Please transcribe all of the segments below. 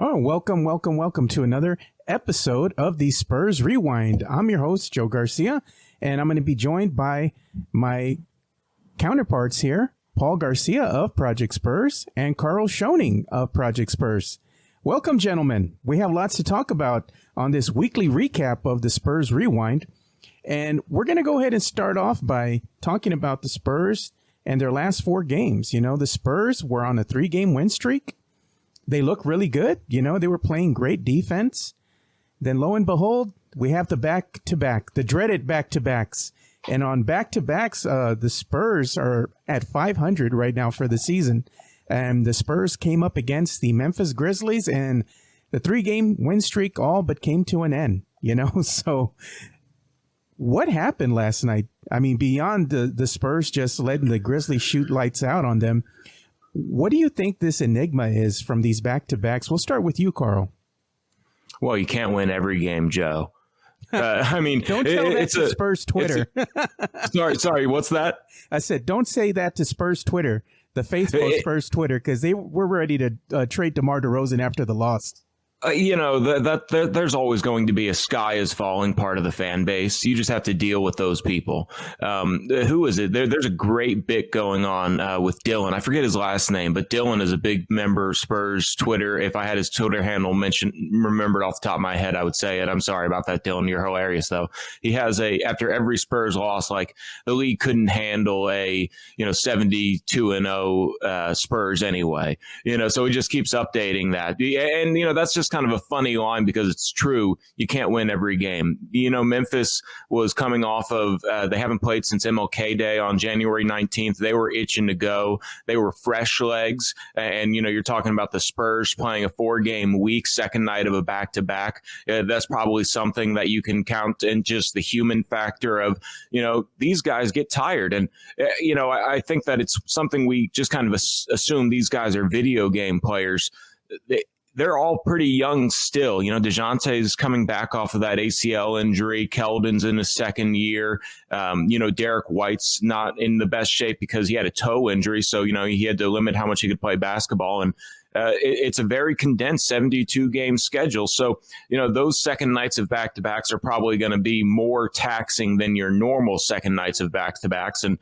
Oh, welcome to another episode of the Spurs Rewind. I'm your host, Joe Garcia, and I'm going to be joined by my counterparts here, Paul Garcia of Project Spurs and Karl Schoening of Project Spurs. Welcome, gentlemen. We have lots to talk about on this weekly recap of the Spurs Rewind, and we're going to go ahead and start off by talking about the Spurs and their last 4 games. You know, the Spurs were on a 3-game win streak. They look really good. You know, they were playing great defense. Then lo and behold, we have the back-to-back, the dreaded back-to-backs. And on back-to-backs, the Spurs are at 500 right now for the season. And the Spurs came up against the Memphis Grizzlies, and the 3-game win streak all but came to an end, you know? So what happened last night? I mean, beyond the Spurs just letting the Grizzlies shoot lights out on them, what do you think this enigma is from these back-to-backs? We'll start with you, Karl. Well, you can't win every game, Joe. I mean, don't tell that to Spurs Twitter. Sorry, what's that? I said, don't say that to Spurs Twitter, the faithful Spurs Twitter, because they were ready to trade DeMar DeRozan after the loss. There's always going to be a sky is falling part of the fan base. You just have to deal with those people. Who is it? There's a great bit going on with Dylan. I forget his last name, but Dylan is a big member of Spurs Twitter. If I had his Twitter handle remembered off the top of my head, I would say it. I'm sorry about that, Dylan. You're hilarious, though. He has after every Spurs loss, like the league couldn't handle a 72-0 Spurs anyway. So he just keeps updating that, and that's just kind of a funny line because it's true. You can't win every game. Memphis was coming off of, they haven't played since MLK Day on January 19th. They were itching to go. They were fresh legs. And, you're talking about the Spurs playing a 4-game week, second night of a back-to-back. That's probably something that you can count in just the human factor of, these guys get tired. And, I think that it's something we just kind of assume these guys are video game players. They're all pretty young still. DeJounte is coming back off of that ACL injury. Keldon's in his second year. Derek White's not in the best shape because he had a toe injury. So, he had to limit how much he could play basketball. And it's a very condensed 72-game schedule. So, those second nights of back-to-backs are probably going to be more taxing than your normal second nights of back-to-backs. And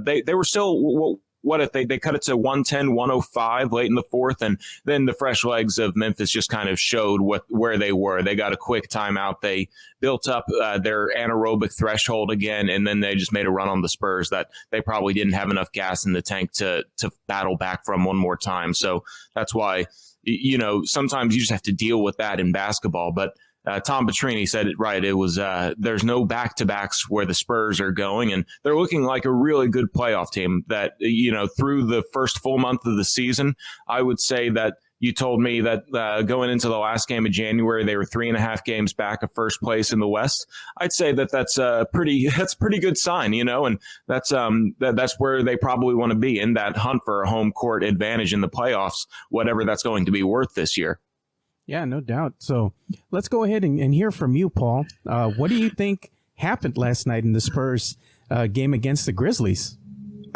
they were still... What if they cut it to 110, 105 late in the fourth, and then the fresh legs of Memphis just kind of showed where they were. They got a quick timeout. They built up their anaerobic threshold again, and then they just made a run on the Spurs that they probably didn't have enough gas in the tank to battle back from one more time. So that's why, sometimes you just have to deal with that in basketball. But Tom Petrini said it right. It was there's no back-to-backs where the Spurs are going, and they're looking like a really good playoff team that, through the first full month of the season, I would say that you told me that going into the last game of January, they were 3.5 games back of first place in the West. I'd say that's a pretty good sign, and that's where they probably want to be, in that hunt for a home court advantage in the playoffs, whatever that's going to be worth this year. Yeah, no doubt. So let's go ahead and hear from you, Paul. What do you think happened last night in the Spurs game against the Grizzlies?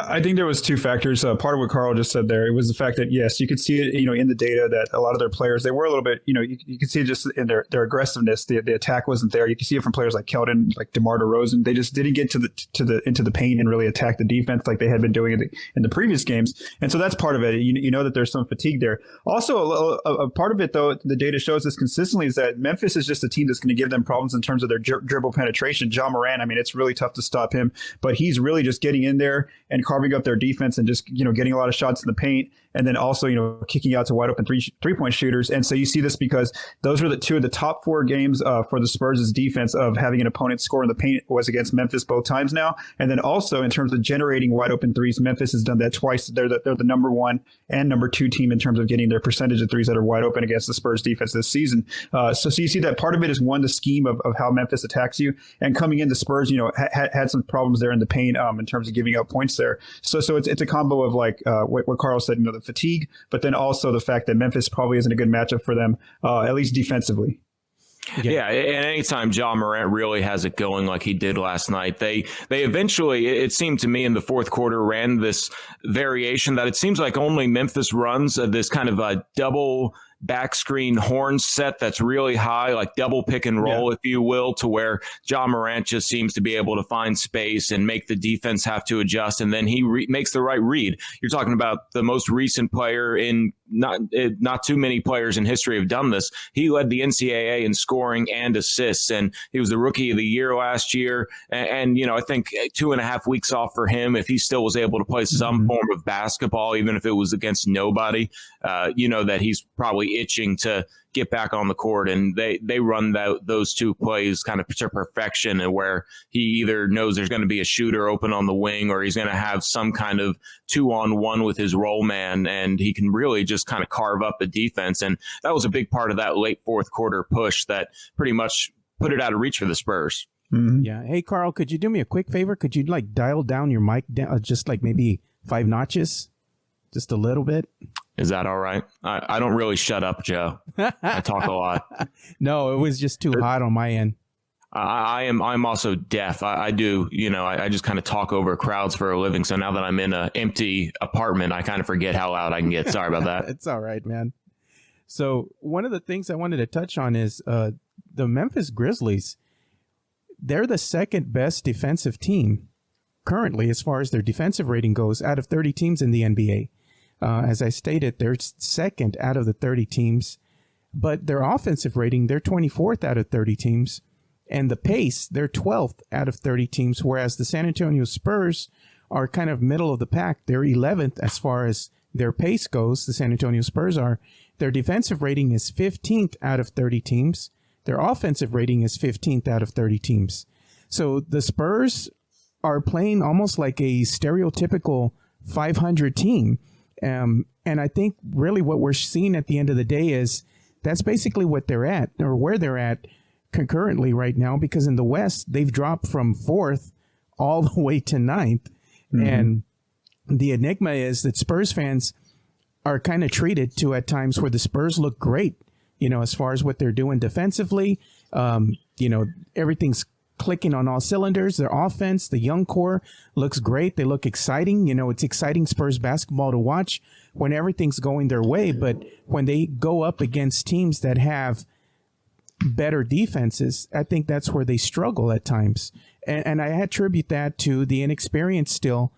I think there was 2 factors. Part of what Karl just said there, it was the fact that, yes, you could see it, in the data that a lot of their players, they were a little bit, you could see it just in their aggressiveness. The attack wasn't there. You can see it from players like Keldon, like DeMar DeRozan. They just didn't get into the paint and really attack the defense like they had been doing in the previous games. And so that's part of it. You know that there's some fatigue there. Also, a part of it, though, the data shows this consistently, is that Memphis is just a team that's going to give them problems in terms of their dribble penetration. Ja Morant, I mean, it's really tough to stop him, but he's really just getting in there and carving up their defense and just, getting a lot of shots in the paint, and then also, kicking out to wide open three-point shooters. And so you see this because those are the 2 of the top 4 games for the Spurs' defense of having an opponent score in the paint was against Memphis both times now. And then also in terms of generating wide open threes, Memphis has done that twice. They're the number 1 and number 2 team in terms of getting their percentage of threes that are wide open against the Spurs defense this season. So you see that part of it is, one, the scheme of how Memphis attacks you, and coming in, the Spurs, had some problems there in the paint in terms of giving up points there. So it's a combo of like what Karl said, the fatigue, but then also the fact that Memphis probably isn't a good matchup for them, at least defensively. Yeah, and anytime Ja Morant really has it going like he did last night, they eventually, it seemed to me in the fourth quarter, ran this variation that it seems like only Memphis runs, this kind of a double back screen horn set that's really high, like double pick and roll, if you will, to where John Morant just seems to be able to find space and make the defense have to adjust, and then he makes the right read. You're talking about the most recent player in not too many players in history have done this. He led the NCAA in scoring and assists, and he was the rookie of the year last year. And I think 2.5 weeks off for him, if he still was able to play some form of basketball, even if it was against nobody, that he's probably itching to get back on the court. And they run those two plays kind of to perfection, and where he either knows there's going to be a shooter open on the wing, or he's going to have some kind of 2-on-1 with his roll man, and he can really just kind of carve up the defense. And that was a big part of that late fourth quarter push that pretty much put it out of reach for the Spurs. Mm-hmm. Yeah. Hey, Karl, could you do me a quick favor? Could you dial down your mic down, just maybe 5 notches, just a little bit? Is that all right? I don't really shut up, Joe. I talk a lot. No, it was just too hot on my end. I'm also deaf. I do, I just kind of talk over crowds for a living. So now that I'm in an empty apartment, I kind of forget how loud I can get. Sorry about that. It's all right, man. So one of the things I wanted to touch on is the Memphis Grizzlies. They're the second best defensive team currently as far as their defensive rating goes out of 30 teams in the NBA. As I stated, they're second out of the 30 teams, but their offensive rating, they're 24th out of 30 teams. And the pace, they're 12th out of 30 teams, whereas the San Antonio Spurs are kind of middle of the pack. They're 11th as far as their pace goes. The San Antonio Spurs are. Their defensive rating is 15th out of 30 teams. Their offensive rating is 15th out of 30 teams. So the Spurs are playing almost like a stereotypical 500 team. And I think really what we're seeing at the end of the day is that's basically what they're at, or where they're at concurrently right now, because in the West, they've dropped from 4th all the way to 9th. Mm-hmm. And the enigma is that Spurs fans are kind of treated to at times where the Spurs look great, as far as what they're doing defensively. Everything's clicking on all cylinders. Their offense, the young core, looks great. They look exciting. It's exciting Spurs basketball to watch when everything's going their way. But when they go up against teams that have better defenses, I think that's where they struggle at times. And I attribute that to the inexperience still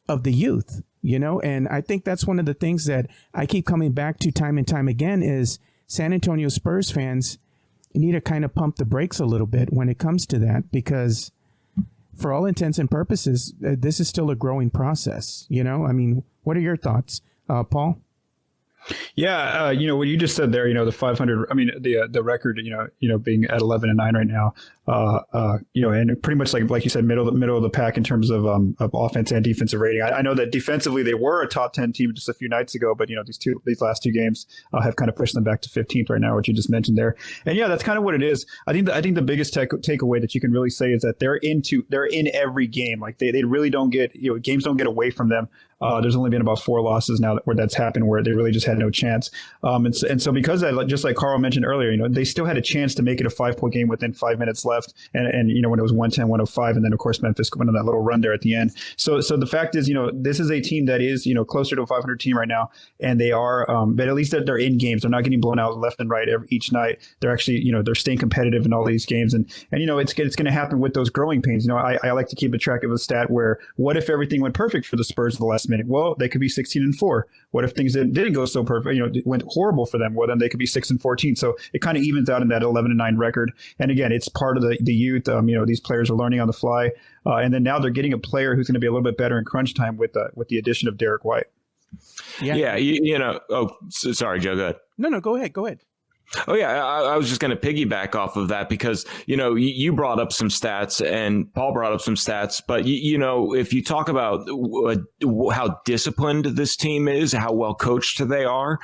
of the youth, and I think that's one of the things that I keep coming back to time and time again is San Antonio Spurs fans need to kind of pump the brakes a little bit when it comes to that, because for all intents and purposes, this is still a growing process. What are your thoughts, Paul? Yeah, what you just said there, the 500. I mean, the record, being at 11-9 right now, and pretty much like you said, middle of the pack in terms of offense and defensive rating. I know that defensively they were a top 10 team just a few nights ago, but these last two games have kind of pushed them back to 15th right now, which you just mentioned there. And yeah, that's kind of what it is. I think the biggest takeaway that you can really say is that they're in every game. Like they really don't get games don't get away from them. There's only been about 4 losses now where that's happened, where they really just had no chance. And so because of that, just like Karl mentioned earlier, they still had a chance to make it a 5-point game within 5 minutes left. And when it was 110-105, and then of course Memphis went on that little run there at the end. So the fact is, this is a team that is, closer to a 500 team right now. And they are, but at least they're in games. They're not getting blown out left and right each night. They're actually, they're staying competitive in all these games. And it's going to happen with those growing pains. I like to keep a track of a stat where what if everything went perfect for the Spurs at the last minute? Well, they could be 16-4. What if things didn't go so perfect? It went horrible for them. Well, then they could be 6-14. So it kind of evens out in that 11-9 record. And again, it's part of the youth. These players are learning on the fly, and then now they're getting a player who's going to be a little bit better in crunch time with the addition of Derek White. Yeah. Oh, sorry, Joe. Go ahead. No, go ahead. Oh, yeah. I was just going to piggyback off of that because, you brought up some stats and Paul brought up some stats. But, if you talk about how disciplined this team is, how well coached they are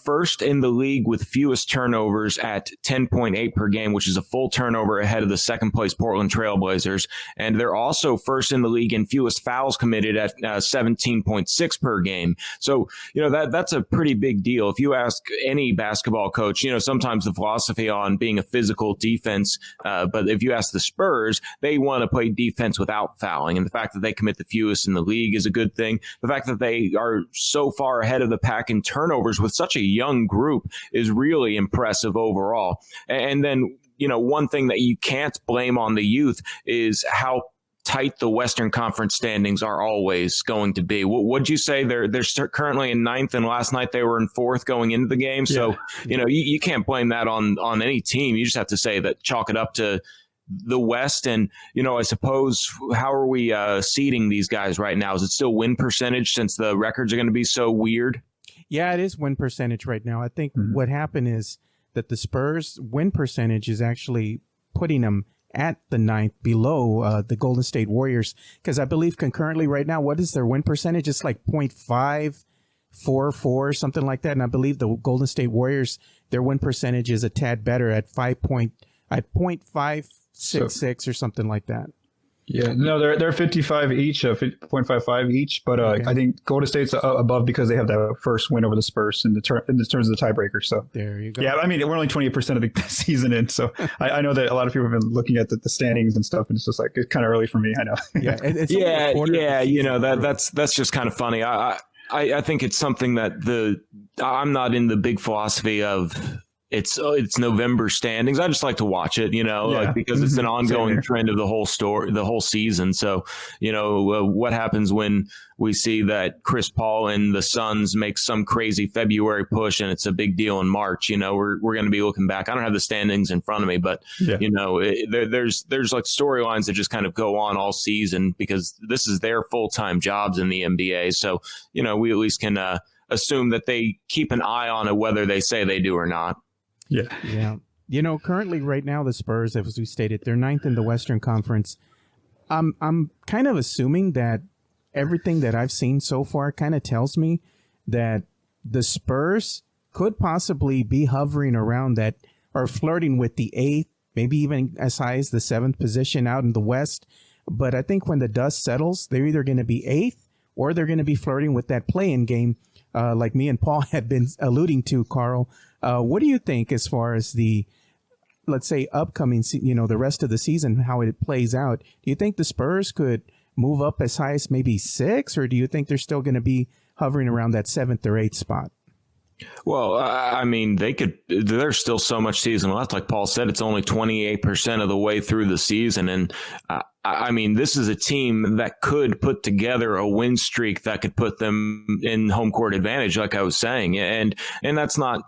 first in the league with fewest turnovers at 10.8 per game, which is a full turnover ahead of the second place Portland Trailblazers. And they're also first in the league in fewest fouls committed at 17.6 per game. So, that's a pretty big deal. If you ask any basketball coach, sometimes the philosophy on being a physical defense. But if you ask the Spurs, they want to play defense without fouling. And the fact that they commit the fewest in the league is a good thing. The fact that they are so far ahead of the pack in turnovers with such a young group is really impressive overall. And then, one thing that you can't blame on the youth is how tight the Western Conference standings are always going to be. What'd you say? They're currently in 9th, and last night they were in 4th going into the game. So, you can't blame that on any team. You just have to say that, chalk it up to the West. And, I suppose, how are we seeding these guys right now? Is it still win percentage since the records are going to be so weird? Yeah, it is win percentage right now. I think what happened is that the Spurs win percentage is actually putting them at the 9th below the Golden State Warriors, because I believe concurrently right now, what is their win percentage? It's like 0.544, something like that. And I believe the Golden State Warriors, their win percentage is a tad better at 0.566 or something like that. Yeah, no, they're 55 each, 0.55 each, but I think Golden State's above because they have that first win over the Spurs in terms of the tiebreaker. So there you go. Yeah, I mean, we're only 28% of the season in, so I know that a lot of people have been looking at the standings and stuff, and it's just like it's kind of early for me. I know. That's just kind of funny. I think it's something that I'm not in the big philosophy of. It's November standings. I just like to watch it, because it's an ongoing trend of the whole season. So, what happens when we see that Chris Paul and the Suns make some crazy February push and it's a big deal in March? We're going to be looking back. I don't have the standings in front of me, but there's like storylines that just kind of go on all season because this is their full-time jobs in the NBA. So, we at least can assume that they keep an eye on it, whether they say they do or not. Yeah. Currently right now, the Spurs, as we stated, they're 9th in the Western Conference. I'm kind of assuming that everything that I've seen so far kind of tells me that the Spurs could possibly be hovering around that or flirting with the 8th, maybe even as high as the 7th position out in the West. But I think when the dust settles, they're either going to be 8th or they're going to be flirting with that play-in game, like me and Paul had been alluding to, Carl. What do you think as far as the, let's say, upcoming, the rest of the season, how it plays out? Do you think the Spurs could move up as high as maybe 6, or do you think they're still going to be hovering around that 7th or 8th spot? Well, I mean, there's still so much season left. Like Paul said, it's only 28% of the way through the season. And I mean, this is a team that could put together a win streak that could put them in home court advantage, like I was saying. And that's not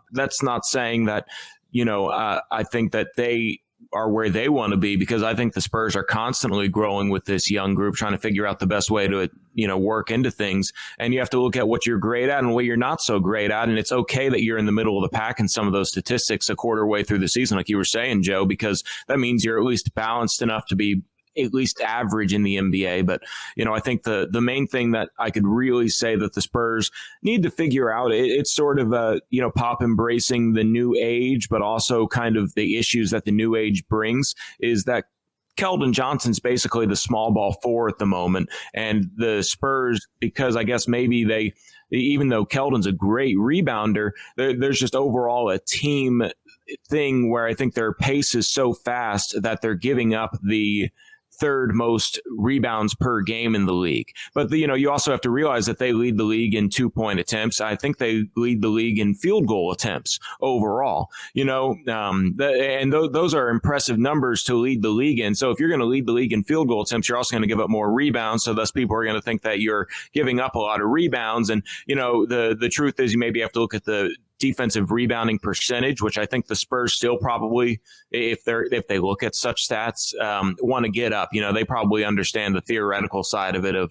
saying that, I think that they are where they want to be, because I think the Spurs are constantly growing with this young group, trying to figure out the best way to, work into things. And you have to look at what you're great at and what you're not so great at. And it's okay that you're in the middle of the pack in some of those statistics a quarter way through the season, like you were saying, Joe, because that means you're at least balanced enough to be at least average in the NBA. But, I think the main thing that I could really say that the Spurs need to figure out, it's sort of, Pop embracing the new age, but also kind of the issues that the new age brings, is that Keldon Johnson's basically the small ball 4 at the moment. And the Spurs, because I guess maybe even though Keldon's a great rebounder, there's just overall a team thing where I think their pace is so fast that they're giving up the 3rd most rebounds per game in the league. But, you also have to realize that they lead the league in 2-point attempts. I think they lead the league in field goal attempts overall, and those are impressive numbers to lead the league in. So if you're going to lead the league in field goal attempts, you're also going to give up more rebounds. So thus people are going to think that you're giving up a lot of rebounds. And, the truth is you maybe have to look at the defensive rebounding percentage, which I think the Spurs still probably, if they look at such stats, want to get up. They probably understand the theoretical side of it of,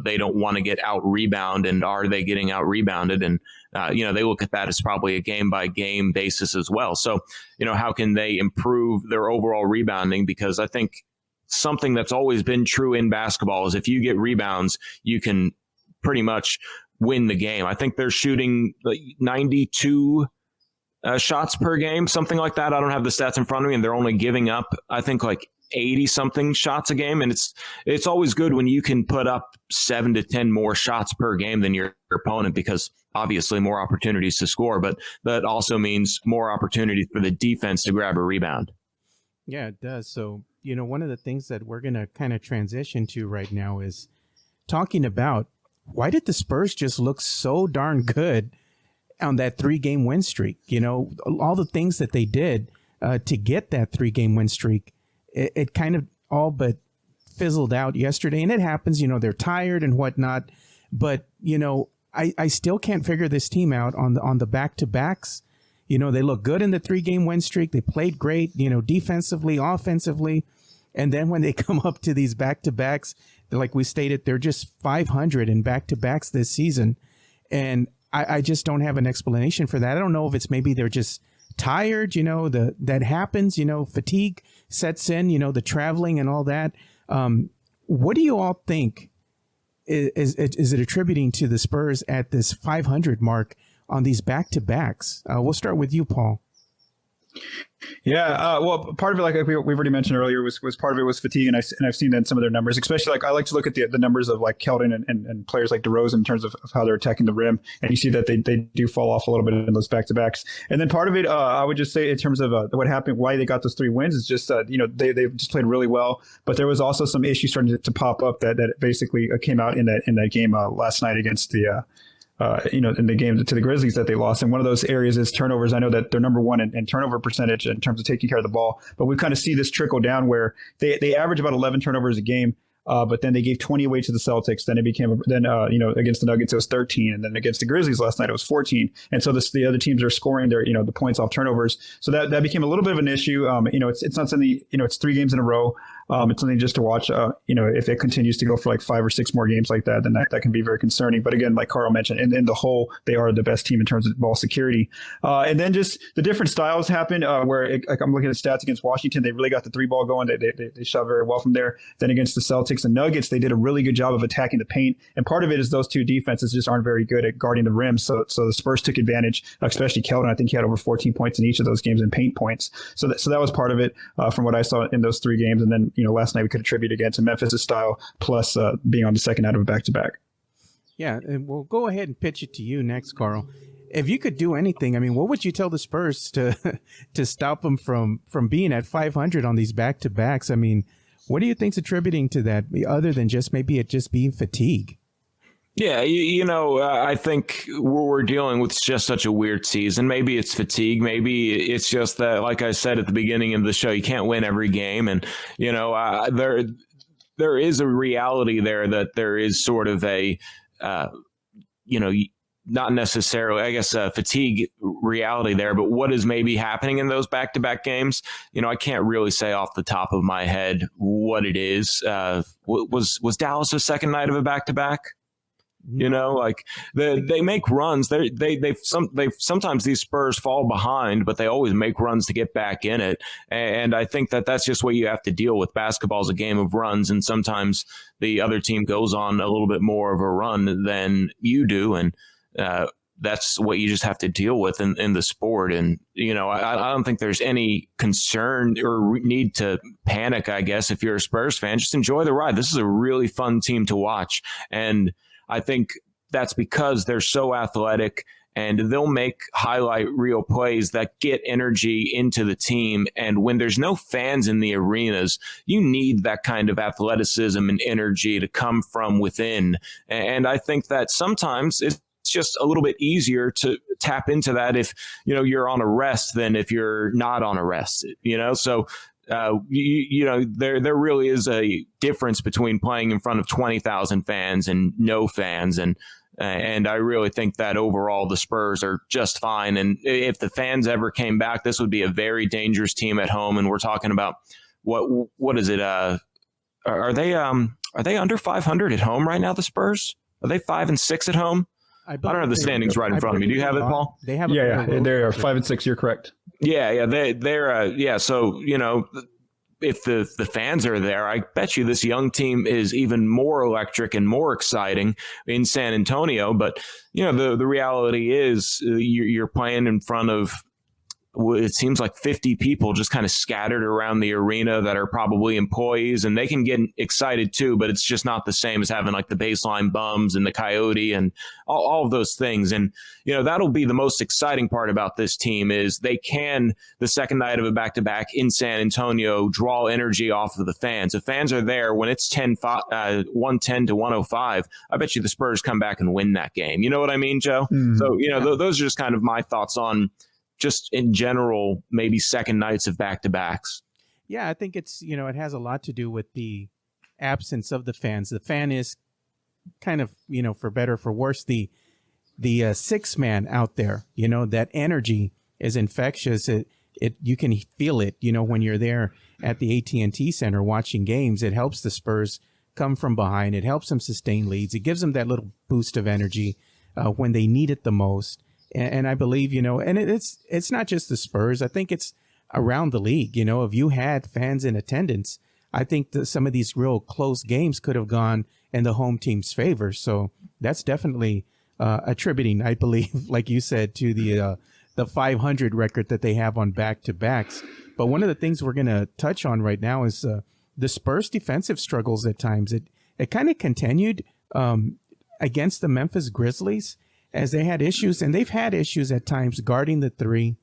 they don't want to get out rebounded, and are they getting out rebounded? And, they look at that as probably a game by game basis as well. So, how can they improve their overall rebounding? Because I think something that's always been true in basketball is if you get rebounds, you can pretty much win the game. I think they're shooting like 92 shots per game, something like that. I don't have the stats in front of me, and they're only giving up, I think, like 80 something shots a game. And it's always good when you can put up 7 to 10 more shots per game than your opponent, because obviously more opportunities to score, but that also means more opportunities for the defense to grab a rebound. Yeah, it does. So, one of the things that we're going to kind of transition to right now is talking about why did the Spurs just look so darn good on that 3-game win streak? All the things that they did to get that 3-game win streak, it kind of all but fizzled out yesterday. And it happens, they're tired and whatnot. But, I still can't figure this team out on the back-to-backs. They look good in the 3-game win streak. They played great, defensively, offensively. And then when they come up to these back-to-backs, like we stated, they're just 500 in back-to-backs this season. And I just don't have an explanation for that. I don't know if it's maybe they're just tired, that happens, fatigue sets in, the traveling and all that. What do you all think is it attributing to the Spurs at this 500 mark on these back-to-backs? We'll start with you, Paul. Yeah, well, part of it, like we've already mentioned earlier, was part of it was fatigue, and I've seen that in some of their numbers. Especially, like I like to look at the numbers of like Keldon and players like DeRozan in terms of how they're attacking the rim, and you see that they do fall off a little bit in those back-to-backs. And then part of it, I would just say in terms of what happened, why they got those 3 wins is just they just played really well, but there was also some issues starting to pop up that basically came out in that game last night against the. In the game to the Grizzlies that they lost. And one of those areas is turnovers. I know that they're number 1 in turnover percentage in terms of taking care of the ball, but we kind of see this trickle down where they average about 11 turnovers a game. But then they gave 20 away to the Celtics. Then it became against the Nuggets it was 13, and then against the Grizzlies last night it was 14. And so the other teams are scoring their the points off turnovers. So that became a little bit of an issue. It's not something it's 3 games in a row. It's something just to watch. If it continues to go for like 5 or 6 more games like that, then that can be very concerning. But again, like Karl mentioned, in the whole, they are the best team in terms of ball security. And then just the different styles happen where like I'm looking at stats against Washington, they really got the 3-ball going. They shot very well from there. Then against the Celtics and Nuggets, they did a really good job of attacking the paint. And part of it is those 2 defenses just aren't very good at guarding the rim. So the Spurs took advantage, especially Keldon. I think he had over 14 points in each of those games in paint points. So that was part of it from what I saw in those 3 games. And then last night we could attribute again to Memphis' style plus being on the second out of a back-to-back. Yeah, and we'll go ahead and pitch it to you next, Karl. If you could do anything, I mean, what would you tell the Spurs to stop them from being at 500 on these back-to-backs? I mean, what do you think's attributing to that, other than just maybe it just being fatigue? Yeah, I think we're dealing with just such a weird season. Maybe it's fatigue. Maybe it's just that, like I said at the beginning of the show, you can't win every game. And, there is a reality there that there is sort of a, not necessarily, I guess, fatigue reality there, but what is maybe happening in those back-to-back games? I can't really say off the top of my head what it is. Was Dallas a second night of a back-to-back? They make runs. Sometimes these Spurs fall behind, but they always make runs to get back in it. And I think that's just what you have to deal with. Basketball is a game of runs, and sometimes the other team goes on a little bit more of a run than you do, and that's what you just have to deal with in the sport. And I don't think there's any concern or need to panic. I guess if you're a Spurs fan, just enjoy the ride. This is a really fun team to watch, and I think that's because they're so athletic, and they'll make highlight reel plays that get energy into the team. And when there's no fans in the arenas, you need that kind of athleticism and energy to come from within. And I think that sometimes it's just a little bit easier to tap into that if, you're on a rest than if you're not on a rest, so there really is a difference between playing in front of 20,000 fans and no fans. And I really think that overall the Spurs are just fine. And if the fans ever came back, this would be a very dangerous team at home. And we're talking about what is it? Are they under 500 at home right now? The Spurs, are they 5-6 at home? I don't have the standings right in front of me. Do you have it, Paul? They have. They are 5-6. You're correct. Yeah. They're So, if the fans are there, I bet you this young team is even more electric and more exciting in San Antonio. But, the reality is you're playing in front of it seems like 50 people just kind of scattered around the arena that are probably employees, and they can get excited too, but it's just not the same as having like the baseline bums and the coyote and all of those things. And, that'll be the most exciting part about this team is they can, the second night of a back-to-back in San Antonio, draw energy off of the fans. The fans are there when it's 110 to 105. I bet you the Spurs come back and win that game. You know what I mean, Joe? So, those are just kind of my thoughts on just in general, maybe second nights of back-to-backs. Yeah, I think it's, it has a lot to do with the absence of the fans. The fan is kind of, for better or for worse, the sixth man out there. That energy is infectious. You can feel it, when you're there at the AT&T Center watching games. It helps the Spurs come from behind. It helps them sustain leads. It gives them that little boost of energy when they need it the most. And I believe, and it's not just the Spurs. I think it's around the league. If you had fans in attendance, I think that some of these real close games could have gone in the home team's favor. So that's definitely attributing, I believe, like you said, to the 500 record that they have on back-to-backs. But one of the things we're going to touch on right now is the Spurs' defensive struggles at times. It kind of continued against the Memphis Grizzlies, as they had issues, and they've had issues at times guarding the three.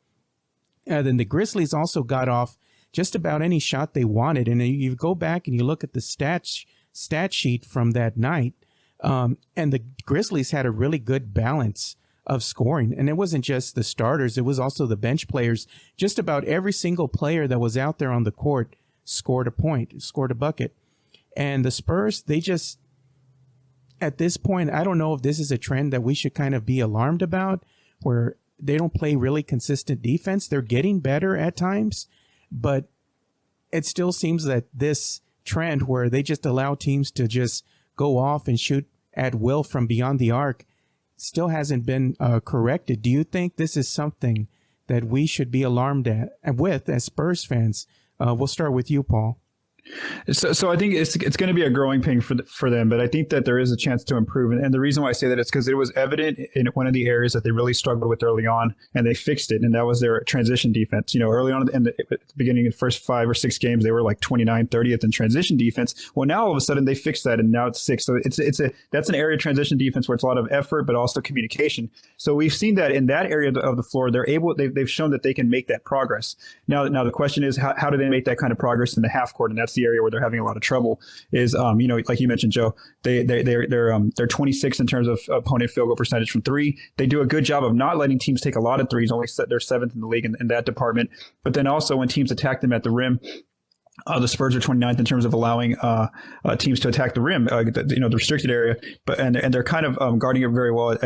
Then the Grizzlies also got off just about any shot they wanted. And you go back and you look at the stat sheet from that night, and the Grizzlies had a really good balance of scoring. And it wasn't just the starters, it was also the bench players. Just about every single player that was out there on the court scored a point, scored a bucket. And the Spurs, they just... At this point, I don't know if this is a trend that we should kind of be alarmed about, where they don't play really consistent defense. They're getting better at times, but it still seems that this trend where they just allow teams to just go off and shoot at will from beyond the arc still hasn't been corrected. Do you think this is something that we should be alarmed with as Spurs fans? We'll start with you, Paul. So I think it's going to be a growing pain for them, but I think that there is a chance to improve. And the reason why I say that is because it was evident in one of the areas that they really struggled with early on, and they fixed it, and that was their transition defense. Early on at the beginning of the first 5 or 6 games, they were like 29th, 30th in transition defense. Well, now all of a sudden they fixed that, and now it's 6th. So that's an area of transition defense where it's a lot of effort, but also communication. So we've seen that in that area of the floor, they've shown that they can make that progress. Now the question is, how do they make that kind of progress in the half court? And that's the area where they're having a lot of trouble. Is like you mentioned, Joe, they're 26th in terms of opponent field goal percentage from three. They do a good job of not letting teams take a lot of threes. They're 7th in the league in that department. But then also when teams attack them at the rim, the Spurs are 29th in terms of allowing teams to attack the rim, the restricted area. And they're kind of guarding it very well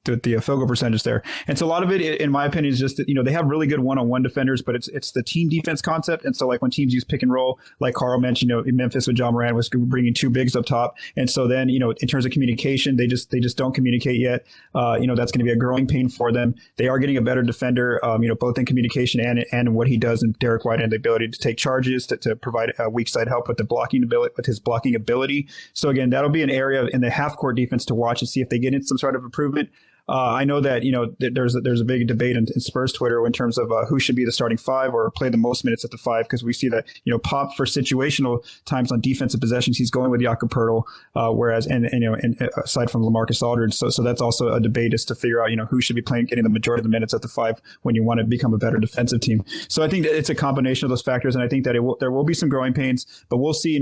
the field goal percentage there. And so a lot of it, in my opinion, is just that, they have really good one-on-one defenders, but it's the team defense concept. And so like when teams use pick and roll, like Karl mentioned, in Memphis with John Moran was bringing 2 bigs up top. And so then, in terms of communication, they just don't communicate yet. That's going to be a growing pain for them. They are getting a better defender, both in communication and what he does in Derek White and the ability to take charges, to provide weak side help with his blocking ability. So again, that'll be an area in the half court defense to watch and see if they get into some sort of improvement. I know that there's a big debate in Spurs Twitter in terms of who should be the starting 5 or play the most minutes at the 5, because we see that Pop for situational times on defensive possessions he's going with Jakob Poeltl, whereas and aside from LaMarcus Aldridge, so that's also a debate is to figure out who should be getting the majority of the minutes at the 5 when you want to become a better defensive team. So I think that it's a combination of those factors, and I think that there will be some growing pains, but we'll see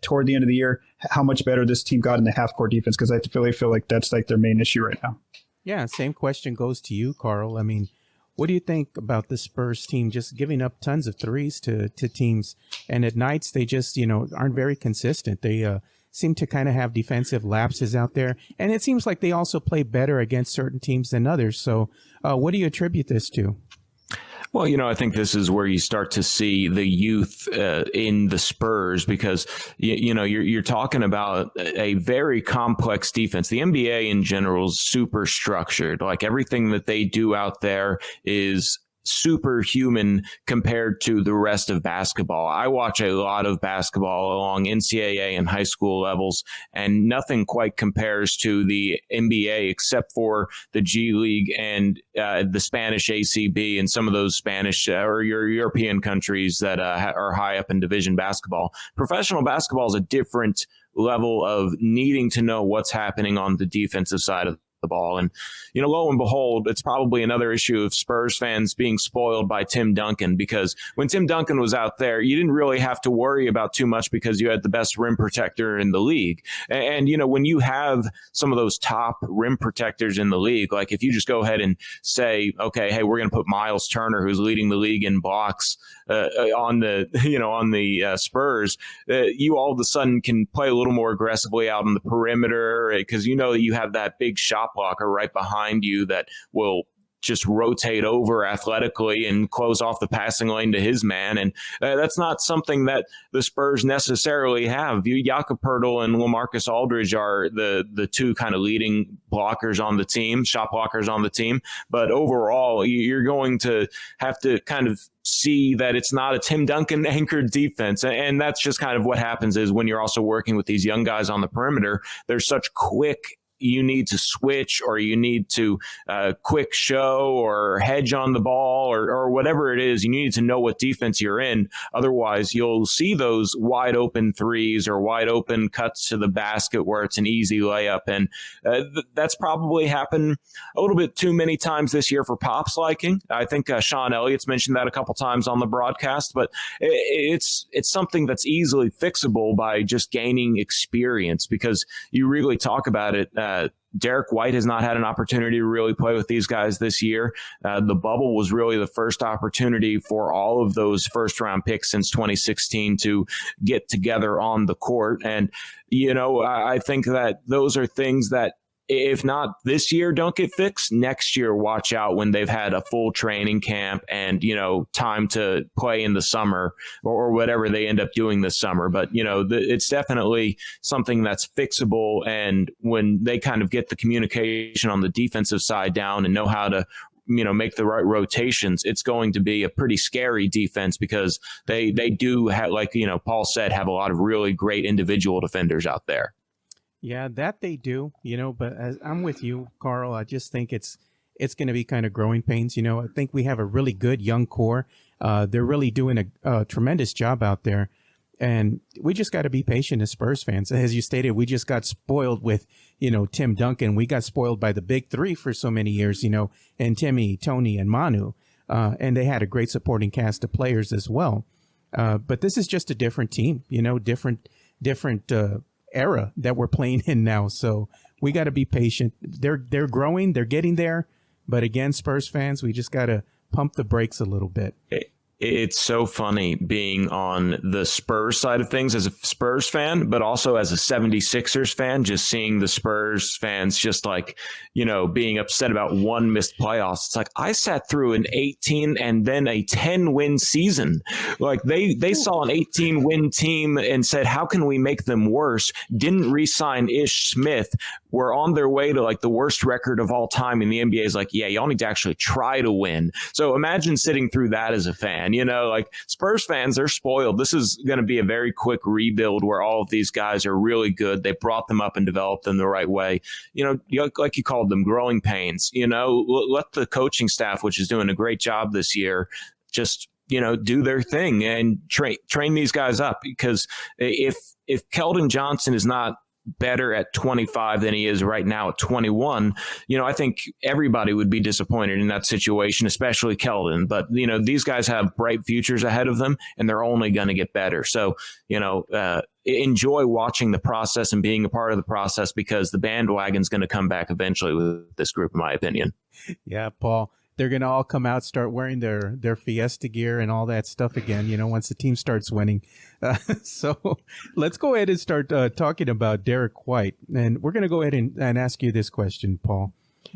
toward the end of the year how much better this team got in the half court defense, because I really feel like that's like their main issue right now. Yeah, same question goes to you, Karl. I mean, what do you think about the Spurs team just giving up tons of threes to teams, and at nights they just, aren't very consistent. They seem to kind of have defensive lapses out there, and it seems like they also play better against certain teams than others. So what do you attribute this to? Well, I think this is where you start to see the youth in the Spurs, because, you're talking about a very complex defense. The NBA in general is super structured. Like everything that they do out there is superhuman compared to the rest of basketball. I watch a lot of basketball along NCAA and high school levels, and nothing quite compares to the NBA except for the G League and the Spanish ACB and some of those Spanish or European countries that are high up in division basketball. Professional basketball is a different level of needing to know what's happening on the defensive side of the ball. And, lo and behold, it's probably another issue of Spurs fans being spoiled by Tim Duncan, because when Tim Duncan was out there, you didn't really have to worry about too much because you had the best rim protector in the league. And when you have some of those top rim protectors in the league, like if you just go ahead and say, okay, hey, we're going to put Miles Turner, who's leading the league in blocks, on the Spurs, you all of a sudden can play a little more aggressively out on the perimeter, because that you have that big shot blocker right behind you that will just rotate over athletically and close off the passing lane to his man. And that's not something that the Spurs necessarily have. Jakob Poeltl and LaMarcus Aldridge are the two kind of leading blockers on the team, shot blockers on the team. But overall, you're going to have to kind of see that it's not a Tim Duncan anchored defense. And that's just kind of what happens is when you're also working with these young guys on the perimeter, they're such quick. You need to switch, or you need to quick show or hedge on the ball, or whatever it is. You need to know what defense you're in. Otherwise, you'll see those wide open threes or wide open cuts to the basket where it's an easy layup. And that's probably happened a little bit too many times this year for Pop's liking. I think Sean Elliott's mentioned that a couple times on the broadcast, but it's something that's easily fixable by just gaining experience, because you really talk about it. Derek White has not had an opportunity to really play with these guys this year. The bubble was really the first opportunity for all of those first-round picks since 2016 to get together on the court. And, I think that those are things that, if not this year, don't get fixed. Next year, watch out when they've had a full training camp and, time to play in the summer or whatever they end up doing this summer. But, it's definitely something that's fixable. And when they kind of get the communication on the defensive side down and know how to, make the right rotations, it's going to be a pretty scary defense, because they do have, like, Paul said, have a lot of really great individual defenders out there. Yeah, that they do, but as I'm with you, Karl, I just think it's going to be kind of growing pains. I think we have a really good young core. They're really doing a tremendous job out there. And we just got to be patient as Spurs fans. As you stated, we just got spoiled with, Tim Duncan. We got spoiled by the big three for so many years, and Timmy, Tony, and Manu. And they had a great supporting cast of players as well. But this is just a different team, different era that we're playing in now. So we got to be patient. They're growing, they're getting there. But again, Spurs fans, we just got to pump the brakes a little bit. It's so funny being on the Spurs side of things as a Spurs fan, but also as a 76ers fan, just seeing the Spurs fans just like, being upset about one missed playoffs. It's like, I sat through an 18 and then a 10-win season. Like they saw an 18-win team and said, how can we make them worse? Didn't re-sign Ish Smith. We're on their way to like the worst record of all time. And the NBA is like, yeah, y'all need to actually try to win. So imagine sitting through that as a fan. Like Spurs fans, they're spoiled. This is going to be a very quick rebuild where all of these guys are really good. They brought them up and developed them the right way. Like you called them, growing pains. Let the coaching staff, which is doing a great job this year, just do their thing and train these guys up. Because if Keldon Johnson is not better at 25 than he is right now at 21, I think everybody would be disappointed in that situation, especially Keldon. But, these guys have bright futures ahead of them, and they're only going to get better. So, enjoy watching the process and being a part of the process, because the bandwagon's going to come back eventually with this group, in my opinion. Yeah, Paul. They're going to all come out, start wearing their Fiesta gear and all that stuff again, once the team starts winning. So let's go ahead and start talking about Derek White. And we're going to go ahead and ask you this question, Paul.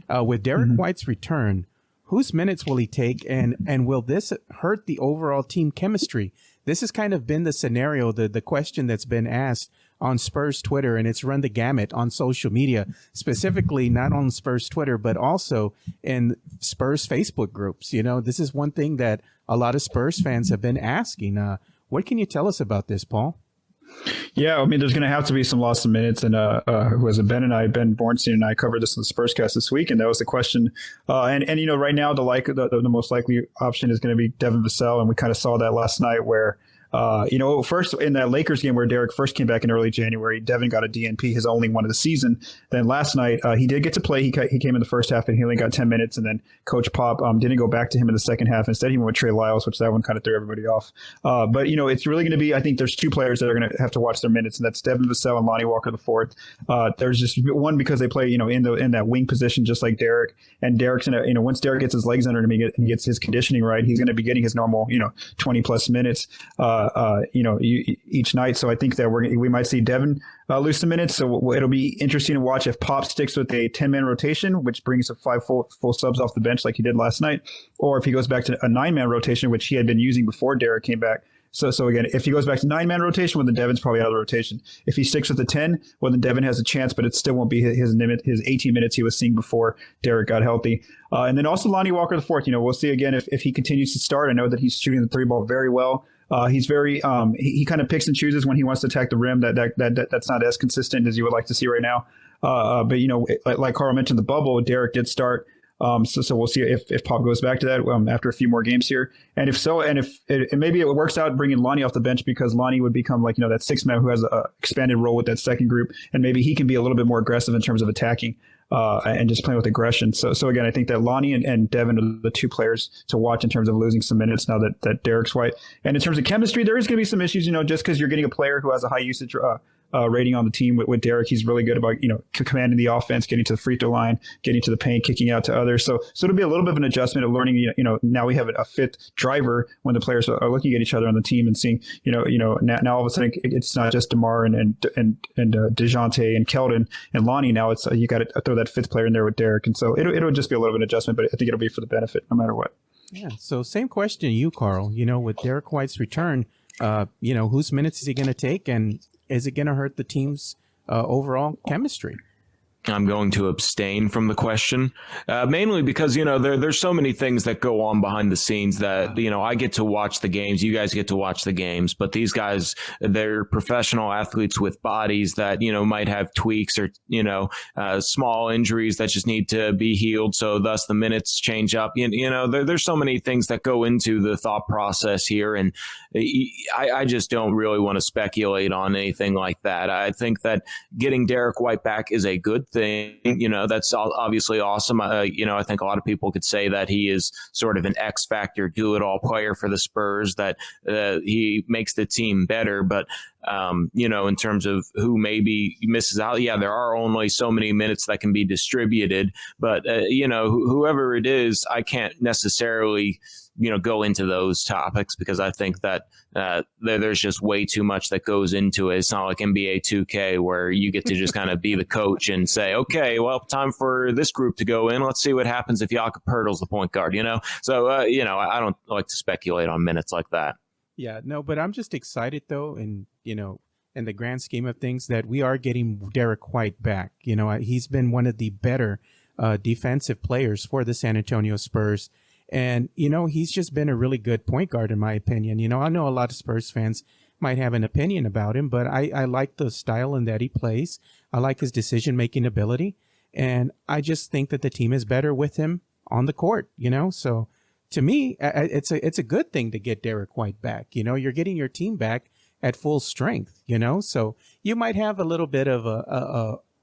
With Derek White's return, whose minutes will he take, and will this hurt the overall team chemistry? This has kind of been the scenario, the question that's been asked on Spurs Twitter, and it's run the gamut on social media, specifically not on Spurs Twitter, but also in Spurs Facebook groups. This is one thing that a lot of Spurs fans have been asking. What can you tell us about this, Paul? Yeah, I mean, there's going to have to be some loss of minutes, and who was it? Ben Bornstein and I covered this on the Spurscast this week, and that was the question. And right now, the most likely option is going to be Devin Vassell, and we kind of saw that last night where. First in that Lakers game where Derek first came back in early January, Devin got a DNP, his only one of the season. Then last night, he did get to play. He came in the first half and he only got 10 minutes. And then Coach Pop didn't go back to him in the second half. Instead, he went with Trey Lyles, which that one kind of threw everybody off. But it's really going to be, I think there's two players that are going to have to watch their minutes, and that's Devin Vassell and Lonnie Walker IV. There's just one because they play, in that wing position, just like Derek. And Derek's once Derek gets his legs under him and he gets his conditioning right, he's going to be getting his normal, 20 plus minutes. Each night. So I think that we might see Devin lose some minutes. So it'll be interesting to watch if Pop sticks with a 10-man rotation, which brings up 5 full subs off the bench like he did last night, or if he goes back to a 9-man rotation, which he had been using before Derek came back. So again, if he goes back to 9-man rotation, well, then Devin's probably out of the rotation. If he sticks with the 10, well, then Devin has a chance, but it still won't be his 18 minutes he was seeing before Derek got healthy. And then also Lonnie Walker IV. We'll see again if he continues to start. I know that he's shooting the 3-ball very well. He's very he kind of picks and chooses when he wants to attack the rim. That's not as consistent as you would like to see right now. But like Karl mentioned, the bubble, Derek did start. So we'll see if Pop goes back to that after a few more games here. And if so, and if maybe it works out bringing Lonnie off the bench, because Lonnie would become like, that 6-man who has a expanded role with that second group. And maybe he can be a little bit more aggressive in terms of attacking and just playing with aggression. So again, I think that Lonnie and Devin are the two players to watch in terms of losing some minutes now that Derek's white. And in terms of chemistry, there is going to be some issues, just because you're getting a player who has a high usage rating on the team with Derek. He's really good about, commanding the offense, getting to the free throw line, getting to the paint, kicking out to others. So it'll be a little bit of an adjustment of learning, now we have a fifth driver when the players are looking at each other on the team and seeing, now all of a sudden it's not just DeMar and DeJounte and Keldon and Lonnie. Now it's, you got to throw that fifth player in there with Derek. And so it'll just be a little bit of an adjustment, but I think it'll be for the benefit no matter what. Yeah. So same question to you, Karl, with Derek White's return, whose minutes is he going to take, and is it going to hurt the team's overall chemistry? I'm going to abstain from the question, mainly because, there's so many things that go on behind the scenes that, I get to watch the games. You guys get to watch the games. But these guys, they're professional athletes with bodies that, might have tweaks or, small injuries that just need to be healed. So thus the minutes change up. There's so many things that go into the thought process here. And I just don't really want to speculate on anything like that. I think that getting Derek White back is a good thing. That's obviously awesome. I think a lot of people could say that he is sort of an X factor, do it all player for the Spurs, that he makes the team better. But, in terms of who maybe misses out, there are only so many minutes that can be distributed. But, whoever it is, I can't necessarily go into those topics because I think that there's just way too much that goes into it. It's not like NBA 2K where you get to just kind of be the coach and say, okay, well, time for this group to go in. Let's see what happens if Jakob Poeltl's the point guard, So, I don't like to speculate on minutes like that. Yeah, no, but I'm just excited, though, and, in the grand scheme of things, that we are getting Derek White back. He's been one of the better defensive players for the San Antonio Spurs. And, he's just been a really good point guard, in my opinion. I know a lot of Spurs fans might have an opinion about him, but I like the style in that he plays. I like his decision-making ability. And I just think that the team is better with him on the court, So to me, it's a good thing to get Derek White back. You're getting your team back at full strength, So you might have a little bit of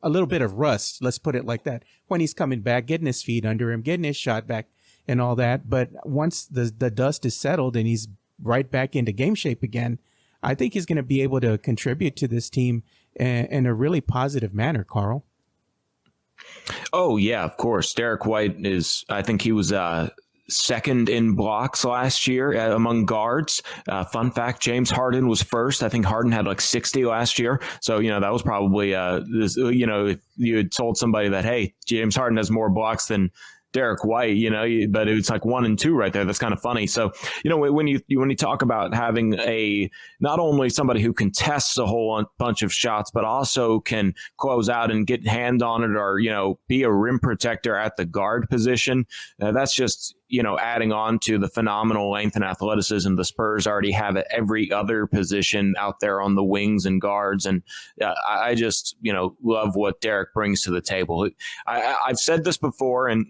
a little bit of rust, let's put it like that, when he's coming back, getting his feet under him, getting his shot back and all that. But once the dust is settled and he's right back into game shape again, I think he's going to be able to contribute to this team in a really positive manner, Karl. Oh, yeah, of course. Derek White I think he was second in blocks last year among guards. Fun fact, James Harden was first. I think Harden had like 60 last year. So, that was probably, if you had told somebody that, hey, James Harden has more blocks than Derek White, but it's like 1 and 2 right there. That's kind of funny. So, when you talk about having not only somebody who contests a whole bunch of shots, but also can close out and get hand on it, or, be a rim protector at the guard position, that's just, adding on to the phenomenal length and athleticism the Spurs already have at every other position out there on the wings and guards. And I just, love what Derek brings to the table. I've said this before, and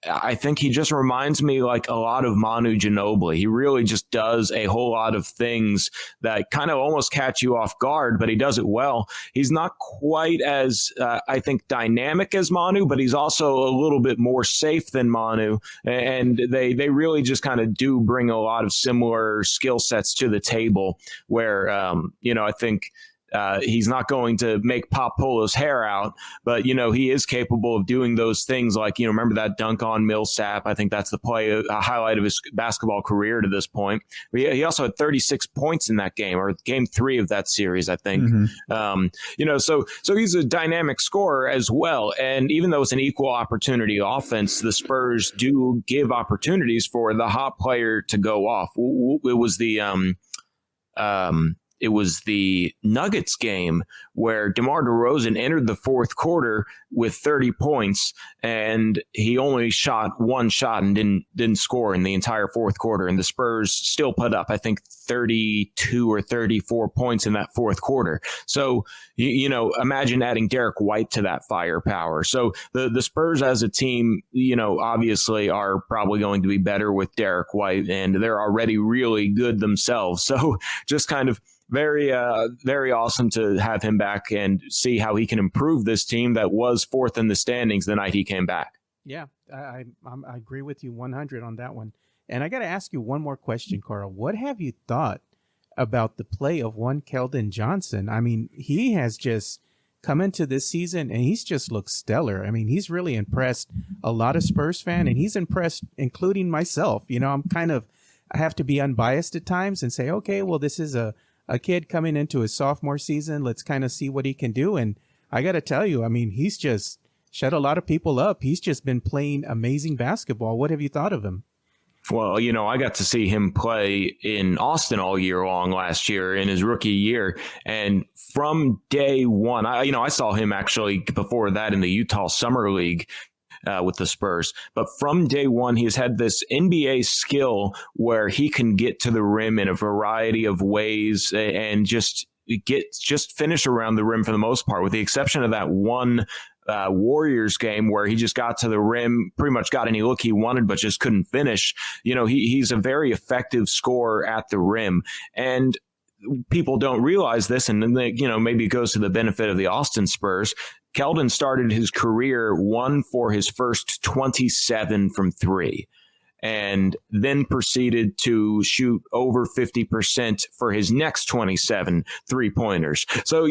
I think he just reminds me like a lot of Manu Ginobili. He really just does a whole lot of things that kind of almost catch you off guard, but he does it well. He's not quite as, I think, dynamic as Manu, but he's also a little bit more safe than Manu. And they really just kind of do bring a lot of similar skill sets to the table where, I think, he's not going to make Pop pull his hair out, but, he is capable of doing those things like, remember that dunk on Millsap? I think that's a highlight of his basketball career to this point. But he also had 36 points in that game, or game 3 of that series, I think. Mm-hmm. So he's a dynamic scorer as well. And even though it's an equal opportunity offense, the Spurs do give opportunities for the hot player to go off. It was the Nuggets game where DeMar DeRozan entered the fourth quarter with 30 points, and he only shot one shot and didn't score in the entire fourth quarter. And the Spurs still put up, I think, 32 or 34 points in that fourth quarter. So, imagine adding Derek White to that firepower. So the Spurs as a team, obviously are probably going to be better with Derek White, and they're already really good themselves. So just kind of very, very awesome to have him back and see how he can improve this team that was fourth in the standings the night he came back. Yeah, I agree with you 100 on that one. And I got to ask you one more question, Karl. What have you thought about the play of one Keldon Johnson? I mean, he has just come into this season and he's just looked stellar. I mean, he's really impressed a lot of Spurs fans, and he's impressed, including myself. I have to be unbiased at times and say, okay, well, this is a kid coming into his sophomore season. Let's kind of see what he can do. And I got to tell you, I mean, he's just shut a lot of people up. He's just been playing amazing basketball. What have you thought of him? Well, I got to see him play in Austin all year long last year in his rookie year. And from day one, I saw him actually before that in the Utah Summer League with the Spurs. But from day one, he's had this NBA skill where he can get to the rim in a variety of ways and just finish around the rim for the most part, with the exception of that one Warriors game where he just got to the rim, pretty much got any look he wanted, but just couldn't finish. He's a very effective scorer at the rim. And people don't realize this, and then maybe it goes to the benefit of the Austin Spurs. Keldon started his career 1 for his first 27 from 3. And then proceeded to shoot over 50% for his next 27 3-pointers. So,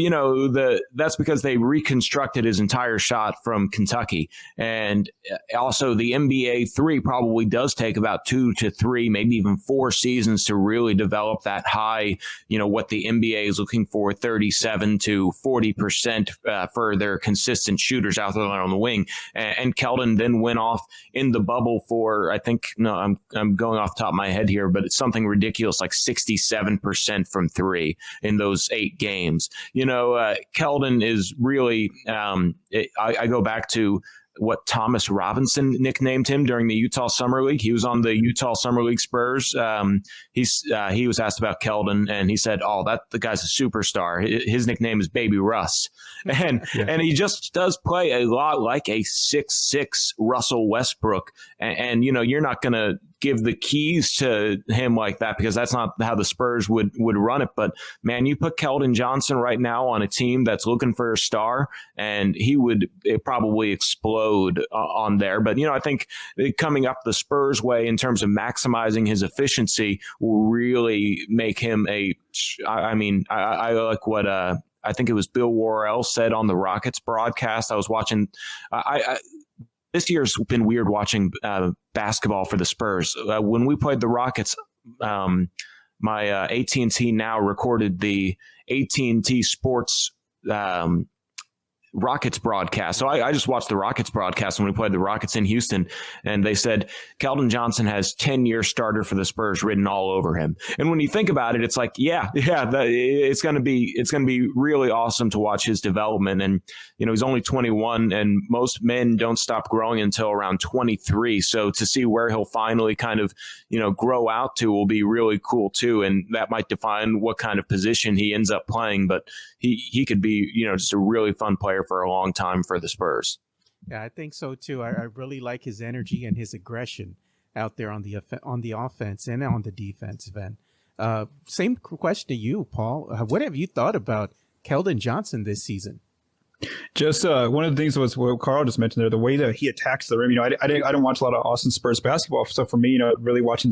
that's because they reconstructed his entire shot from Kentucky. And also the NBA 3 probably does take about 2 to 3, maybe even 4 seasons to really develop that high, what the NBA is looking for, 37 to 40% for their consistent shooters out there on the wing. And Keldon then went off in the bubble for, I think, no, I'm going off the top of my head here, but it's something ridiculous, like 67% from 3 in those 8 games. Keldon is really, I go back to what Thomas Robinson nicknamed him during the Utah Summer League. He was on the Utah Summer League Spurs. He was asked about Keldon, and he said, the guy's a superstar. His nickname is Baby Russ. And he just does play a lot like a 6'6" Russell Westbrook. And you're not going to give the keys to him like that, because that's not how the Spurs would run it. But man, you put Keldon Johnson right now on a team that's looking for a star, and he would probably explode on there. But, I think coming up the Spurs way in terms of maximizing his efficiency will really make him I like what, I think it was Bill Worrell said on the Rockets broadcast. I was watching, this year's been weird watching basketball for the Spurs. When we played the Rockets, my AT&T Now recorded the AT&T Sports Rockets broadcast. So I just watched the Rockets broadcast when we played the Rockets in Houston, and they said Keldon Johnson has 10-year starter for the Spurs written all over him. And when you think about it, it's like, it's going to be really awesome to watch his development. And, he's only 21, and most men don't stop growing until around 23. So to see where he'll finally kind of, grow out to will be really cool too. And that might define what kind of position he ends up playing. But he could be, just a really fun player for a long time for the Spurs. Yeah, I think so too. I really like his energy and his aggression out there on the offense and on the defensive end. Same question to you, Paul. What have you thought about Keldon Johnson this season? Just one of the things was what Karl just mentioned there, the way that he attacks the rim. I don't watch a lot of Austin Spurs basketball, so for me, really watching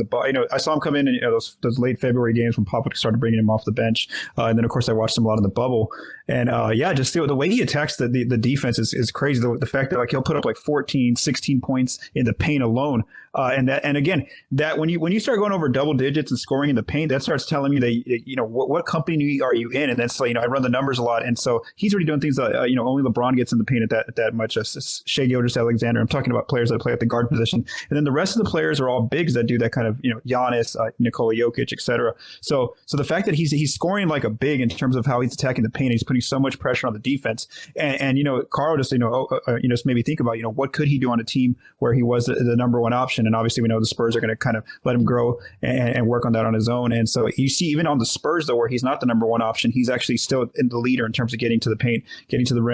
I saw him come in those late February games when Popovich started bringing him off the bench, and then of course I watched him a lot in the bubble, and just the way he attacks the defense is crazy. The fact that he'll put up 14, 16 points in the paint alone, and again that when you start going over double digits and scoring in the paint, that starts telling me that what company are you in, and then so I run the numbers a lot, and so he's already doing things that only LeBron gets in the paint at that much. Shai Gilgeous-Alexander. I'm talking about players that play at the guard position, and then the rest of the players are all bigs that do that kind of Giannis, Nikola Jokic, etc. So the fact that he's scoring like a big in terms of how he's attacking the paint, he's putting so much pressure on the defense, and Karl just just made me think about what could he do on a team where he was the number one option, and obviously we know the Spurs are going to kind of let him grow and work on that on his own, and so you see even on the Spurs though where he's not the number one option, he's actually still in the leader in terms of getting to the paint, getting to the rim,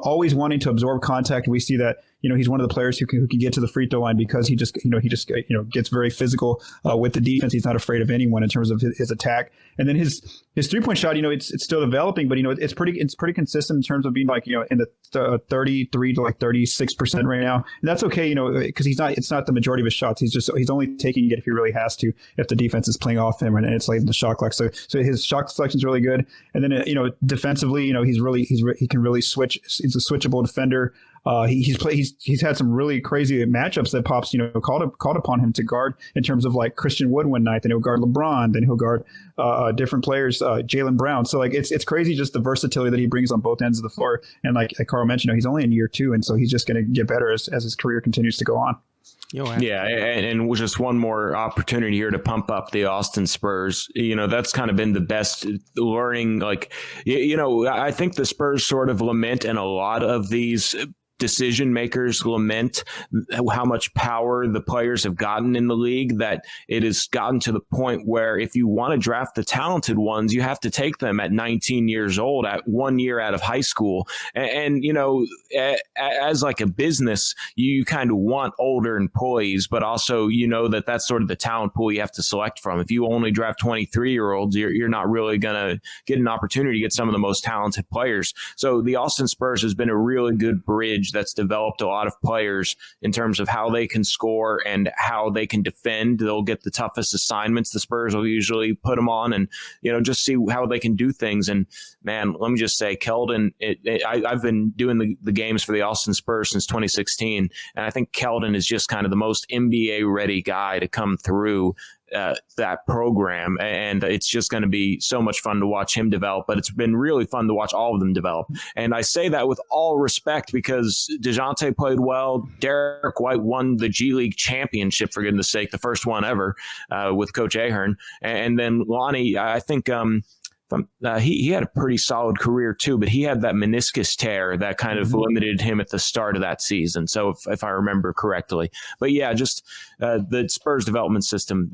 always wanting to absorb contact. We see that he's one of the players who can get to the free throw line because he just gets very physical with the defense. He's not afraid of anyone in terms of his attack. And then his 3-point shot, it's still developing, but it's pretty consistent in terms of being in the 33 to 36% right now. And that's okay, because it's not the majority of his shots. He's only taking it if he really has to, if the defense is playing off him and it's late in the shot clock. So his shot selection is really good. And then defensively, he can really switch. He's a switchable defender. He's had some really crazy matchups that Pops called upon him to guard in terms of Christian Wood one night, then he'll guard LeBron, then he'll guard different players, Jaylen Brown. So it's crazy just the versatility that he brings on both ends of the floor. And like Karl mentioned, he's only in year 2, and so he's just going to get better as his career continues to go on. Yeah, and just one more opportunity here to pump up the Austin Spurs. That's kind of been the best learning. I think the Spurs sort of lament, and a lot of these decision makers lament how much power the players have gotten in the league, that it has gotten to the point where if you want to draft the talented ones, you have to take them at 19 years old, at 1 year out of high school. And as a business, you kind of want older employees, but also that's sort of the talent pool you have to select from. If you only draft 23-year-olds, you're not really going to get an opportunity to get some of the most talented players. So the Austin Spurs has been a really good bridge that's developed a lot of players in terms of how they can score and how they can defend. They'll get the toughest assignments. The Spurs will usually put them on and, just see how they can do things. And man, let me just say, Keldon, I've been doing the games for the Austin Spurs since 2016. And I think Keldon is just kind of the most NBA ready guy to come through that program, and it's just going to be so much fun to watch him develop. But it's been really fun to watch all of them develop, and I say that with all respect because DeJounte played well. Derek White won the G League championship, for goodness sake, the first one ever with Coach Ahern, and then Lonnie, I think he had a pretty solid career too, but he had that meniscus tear that kind of limited him at the start of that season. So if I remember correctly, but yeah, just the Spurs development system,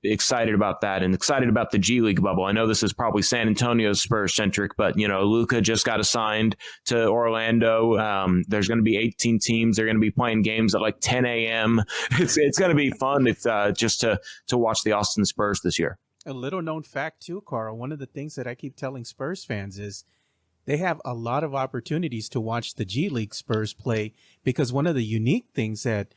excited about that and excited about the G League bubble. I know this is probably San Antonio Spurs centric, but Luka just got assigned to Orlando. There's going to be 18 teams. They're going to be playing games at 10 a.m. It's going to be fun just to watch the Austin Spurs this year. A little known fact too, Karl, one of the things that I keep telling Spurs fans is they have a lot of opportunities to watch the G League Spurs play, because one of the unique things that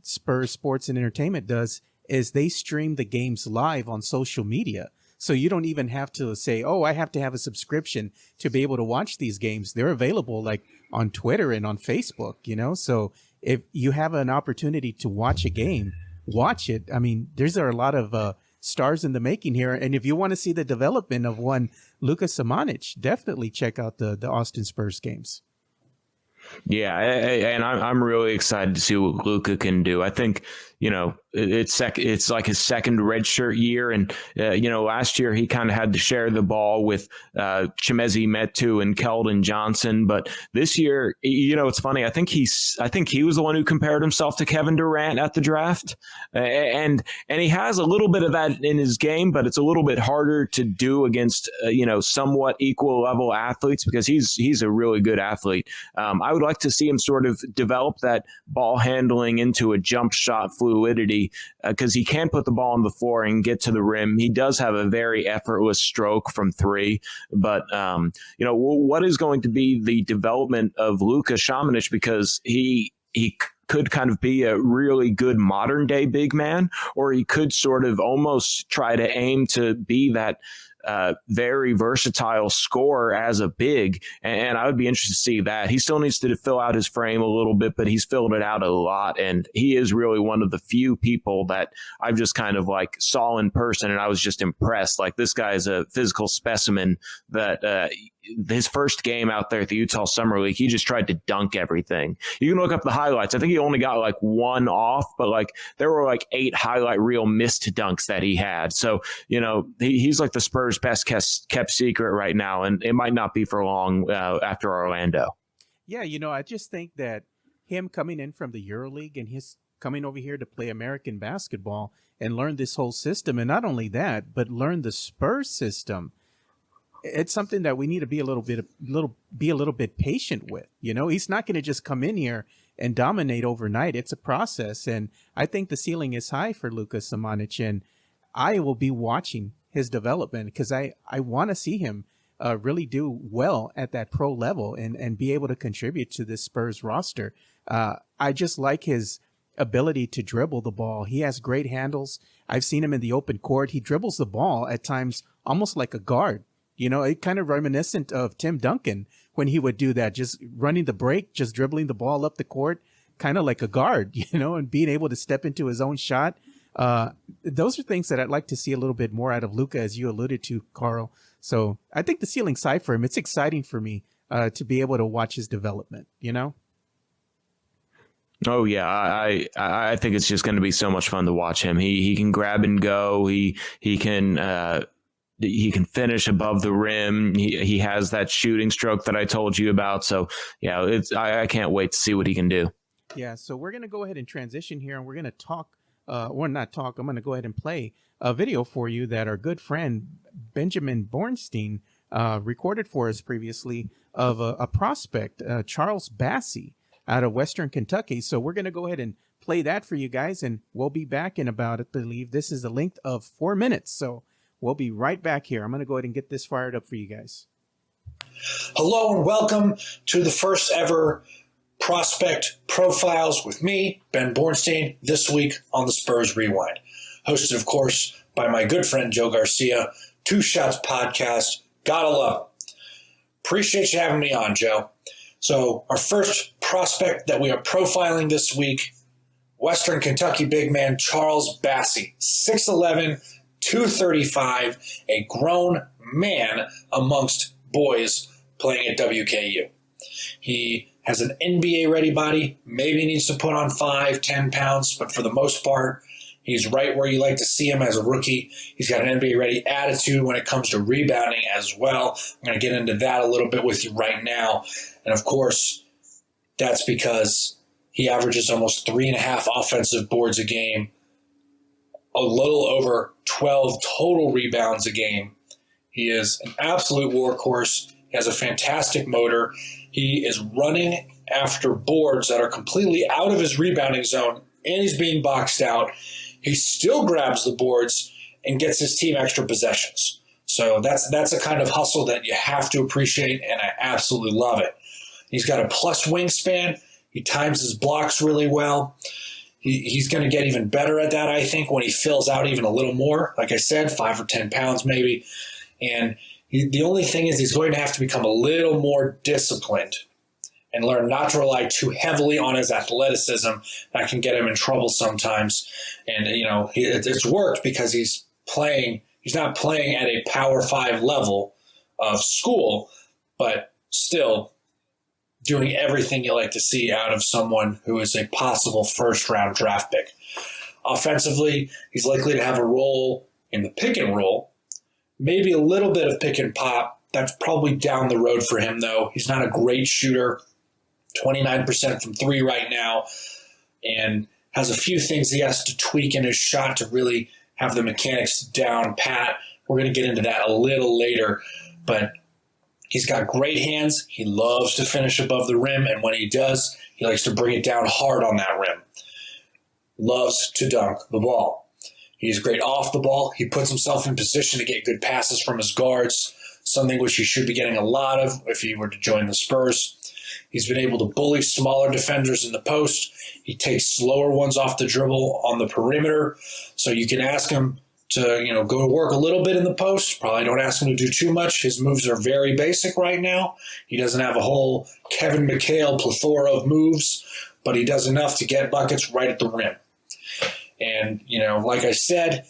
Spurs Sports and Entertainment does is they stream the games live on social media. So you don't even have to say, oh, I have to have a subscription to be able to watch these games. They're available on Twitter and on Facebook, So if you have an opportunity to watch a game, watch it. I mean, there's a lot of stars in the making here. And if you want to see the development of one Luka Samanic, definitely check out the Austin Spurs games. Yeah, and I'm really excited to see what Luka can do. I think, it's like his second redshirt year, and last year he kind of had to share the ball with Chimezi Metu and Keldon Johnson, but this year, it's funny. I think he was the one who compared himself to Kevin Durant at the draft, and he has a little bit of that in his game, but it's a little bit harder to do against somewhat equal level athletes because he's a really good athlete. I would like to see him sort of develop that ball handling into a jump shot fluidity because he can put the ball on the floor and get to the rim. He does have a very effortless stroke from three, but what is going to be the development of Luka Šamanić, because he could kind of be a really good modern day big man, or he could sort of almost try to aim to be that very versatile scorer as a big, and I would be interested to see that. He still needs to fill out his frame a little bit, but he's filled it out a lot, and he is really one of the few people that I've just kind of like saw in person, and I was just impressed. Like, this guy is a physical specimen that his first game out there at the Utah Summer League, he just tried to dunk everything. You can look up the highlights. I think he only got like one off, but like there were like 8 highlight reel missed dunks that he had. So, he's like the Spurs' best kept secret right now, and it might not be for long after Orlando. Yeah, I just think that him coming in from the EuroLeague and his coming over here to play American basketball and learn this whole system, and not only that, but learn the Spurs system. It's something that we need to be a little bit patient with. He's not going to just come in here and dominate overnight. It's a process, and I think the ceiling is high for Luka Šamanić, and I will be watching his development because I want to see him really do well at that pro level and be able to contribute to this Spurs roster. I just like his ability to dribble the ball. He has great handles. I've seen him in the open court. He dribbles the ball at times almost like a guard. It kind of reminiscent of Tim Duncan when he would do that, just running the break, just dribbling the ball up the court, kind of like a guard, and being able to step into his own shot. Those are things that I'd like to see a little bit more out of Luka, as you alluded to, Karl. So I think the ceiling's high for him. It's exciting for me to be able to watch his development, Oh yeah, I think it's just going to be so much fun to watch him. He can grab and go. He can finish above the rim. He has that shooting stroke that I told you about. So yeah, I can't wait to see what he can do. Yeah. So we're going to go ahead and transition here, and we're going to talk, or not talk. I'm going to go ahead and play a video for you that our good friend Benjamin Bornstein recorded for us previously of a prospect, Charles Bassey, out of Western Kentucky. So we're going to go ahead and play that for you guys, and we'll be back in about, I believe this is the length of 4 minutes. So we'll be right back here. I'm going to go ahead and get this fired up for you guys. Hello and welcome to the first ever Prospect Profiles with me, Ben Bornstein, this week on the Spurs Rewind. Hosted, of course, by my good friend Joe Garcia, Two Shots Podcast. Gotta love it. Appreciate you having me on, Joe. So our first prospect that we are profiling this week, Western Kentucky big man Charles Bassey, 6'11", 235, a grown man amongst boys playing at WKU. He has an NBA-ready body, maybe needs to put on 5-10 pounds, but for the most part, he's right where you like to see him as a rookie. He's got an NBA-ready attitude when it comes to rebounding as well. I'm going to get into that a little bit with you right now. And of course, that's because he averages almost 3.5 offensive boards a game, a little over 12 total rebounds a game. He is an absolute workhorse. He has a fantastic motor. He is running after boards that are completely out of his rebounding zone, and he's being boxed out. He still grabs the boards and gets his team extra possessions. So that's a kind of hustle that you have to appreciate, and I absolutely love it. He's got a plus wingspan. He times his blocks really well. He's going to get even better at that, I think, when he fills out even a little more. Like I said, 5 or 10 pounds maybe. And the only thing is he's going to have to become a little more disciplined and learn not to rely too heavily on his athleticism. That can get him in trouble sometimes. And, it's worked because he's not playing at a Power 5 level of school, but still, doing everything you like to see out of someone who is a possible first-round draft pick. Offensively, he's likely to have a role in the pick and roll, maybe a little bit of pick and pop. That's probably down the road for him, though. He's not a great shooter, 29% from three right now, and has a few things he has to tweak in his shot to really have the mechanics down pat. We're going to get into that a little later, but he's got great hands. He loves to finish above the rim, and when he does, he likes to bring it down hard on that rim. Loves to dunk the ball. He's great off the ball. He puts himself in position to get good passes from his guards, something which he should be getting a lot of if he were to join the Spurs. He's been able to bully smaller defenders in the post. He takes slower ones off the dribble on the perimeter. So you can ask him to, go to work a little bit in the post. Probably don't ask him to do too much. His moves are very basic right now. He doesn't have a whole Kevin McHale plethora of moves, but he does enough to get buckets right at the rim. And, like I said,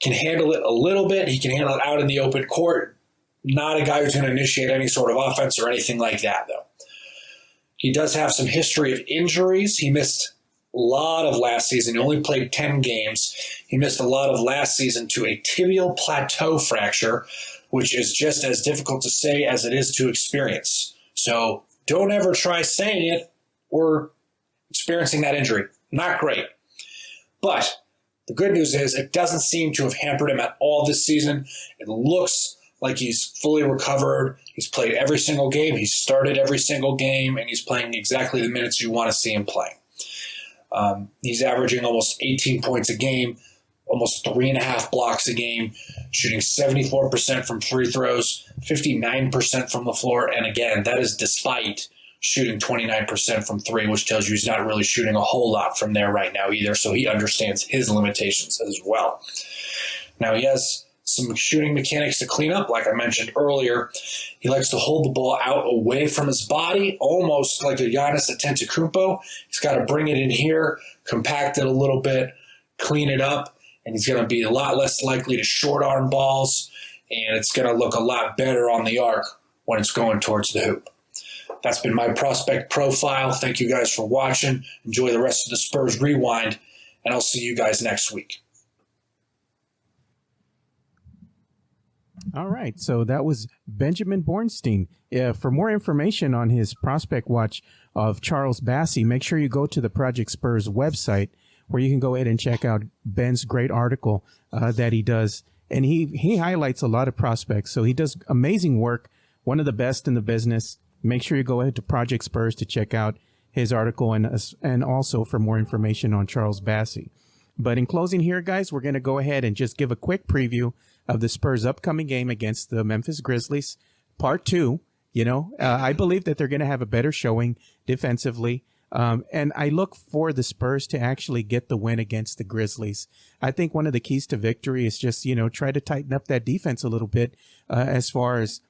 can handle it a little bit. He can handle it out in the open court. Not a guy who's going to initiate any sort of offense or anything like that, though. He does have some history of injuries. He missed a lot of last season. He only played 10 games. He missed a lot of last season to a tibial plateau fracture, which is just as difficult to say as it is to experience. So don't ever try saying it or experiencing that injury. Not great. But the good news is it doesn't seem to have hampered him at all this season. It looks like he's fully recovered. He's played every single game. He's started every single game, and he's playing exactly the minutes you want to see him playing. He's averaging almost 18 points a game, almost 3.5 blocks a game, shooting 74% from free throws, 59% from the floor. And again, that is despite shooting 29% from three, which tells you he's not really shooting a whole lot from there right now either. So he understands his limitations as well. Now he has some shooting mechanics to clean up, like I mentioned earlier. He likes to hold the ball out away from his body, almost like a Giannis Antetokounmpo. He's got to bring it in here, compact it a little bit, clean it up, and he's going to be a lot less likely to short arm balls, and it's going to look a lot better on the arc when it's going towards the hoop. That's been my prospect profile. Thank you guys for watching. Enjoy the rest of the Spurs Rewind, and I'll see you guys next week. All right, so that was Benjamin Bornstein. For more information on his prospect watch of Charles Bassey, make sure you go to the Project Spurs website, where you can go ahead and check out Ben's great article that he does. And he highlights a lot of prospects, so he does amazing work, one of the best in the business. Make sure you go ahead to Project Spurs to check out his article and also for more information on Charles Bassey. But in closing here, guys, we're going to go ahead and just give a quick preview of the Spurs' upcoming game against the Memphis Grizzlies, Part 2. I believe that they're going to have a better showing defensively. And I look for the Spurs to actually get the win against the Grizzlies. I think one of the keys to victory is just, try to tighten up that defense a little bit as far as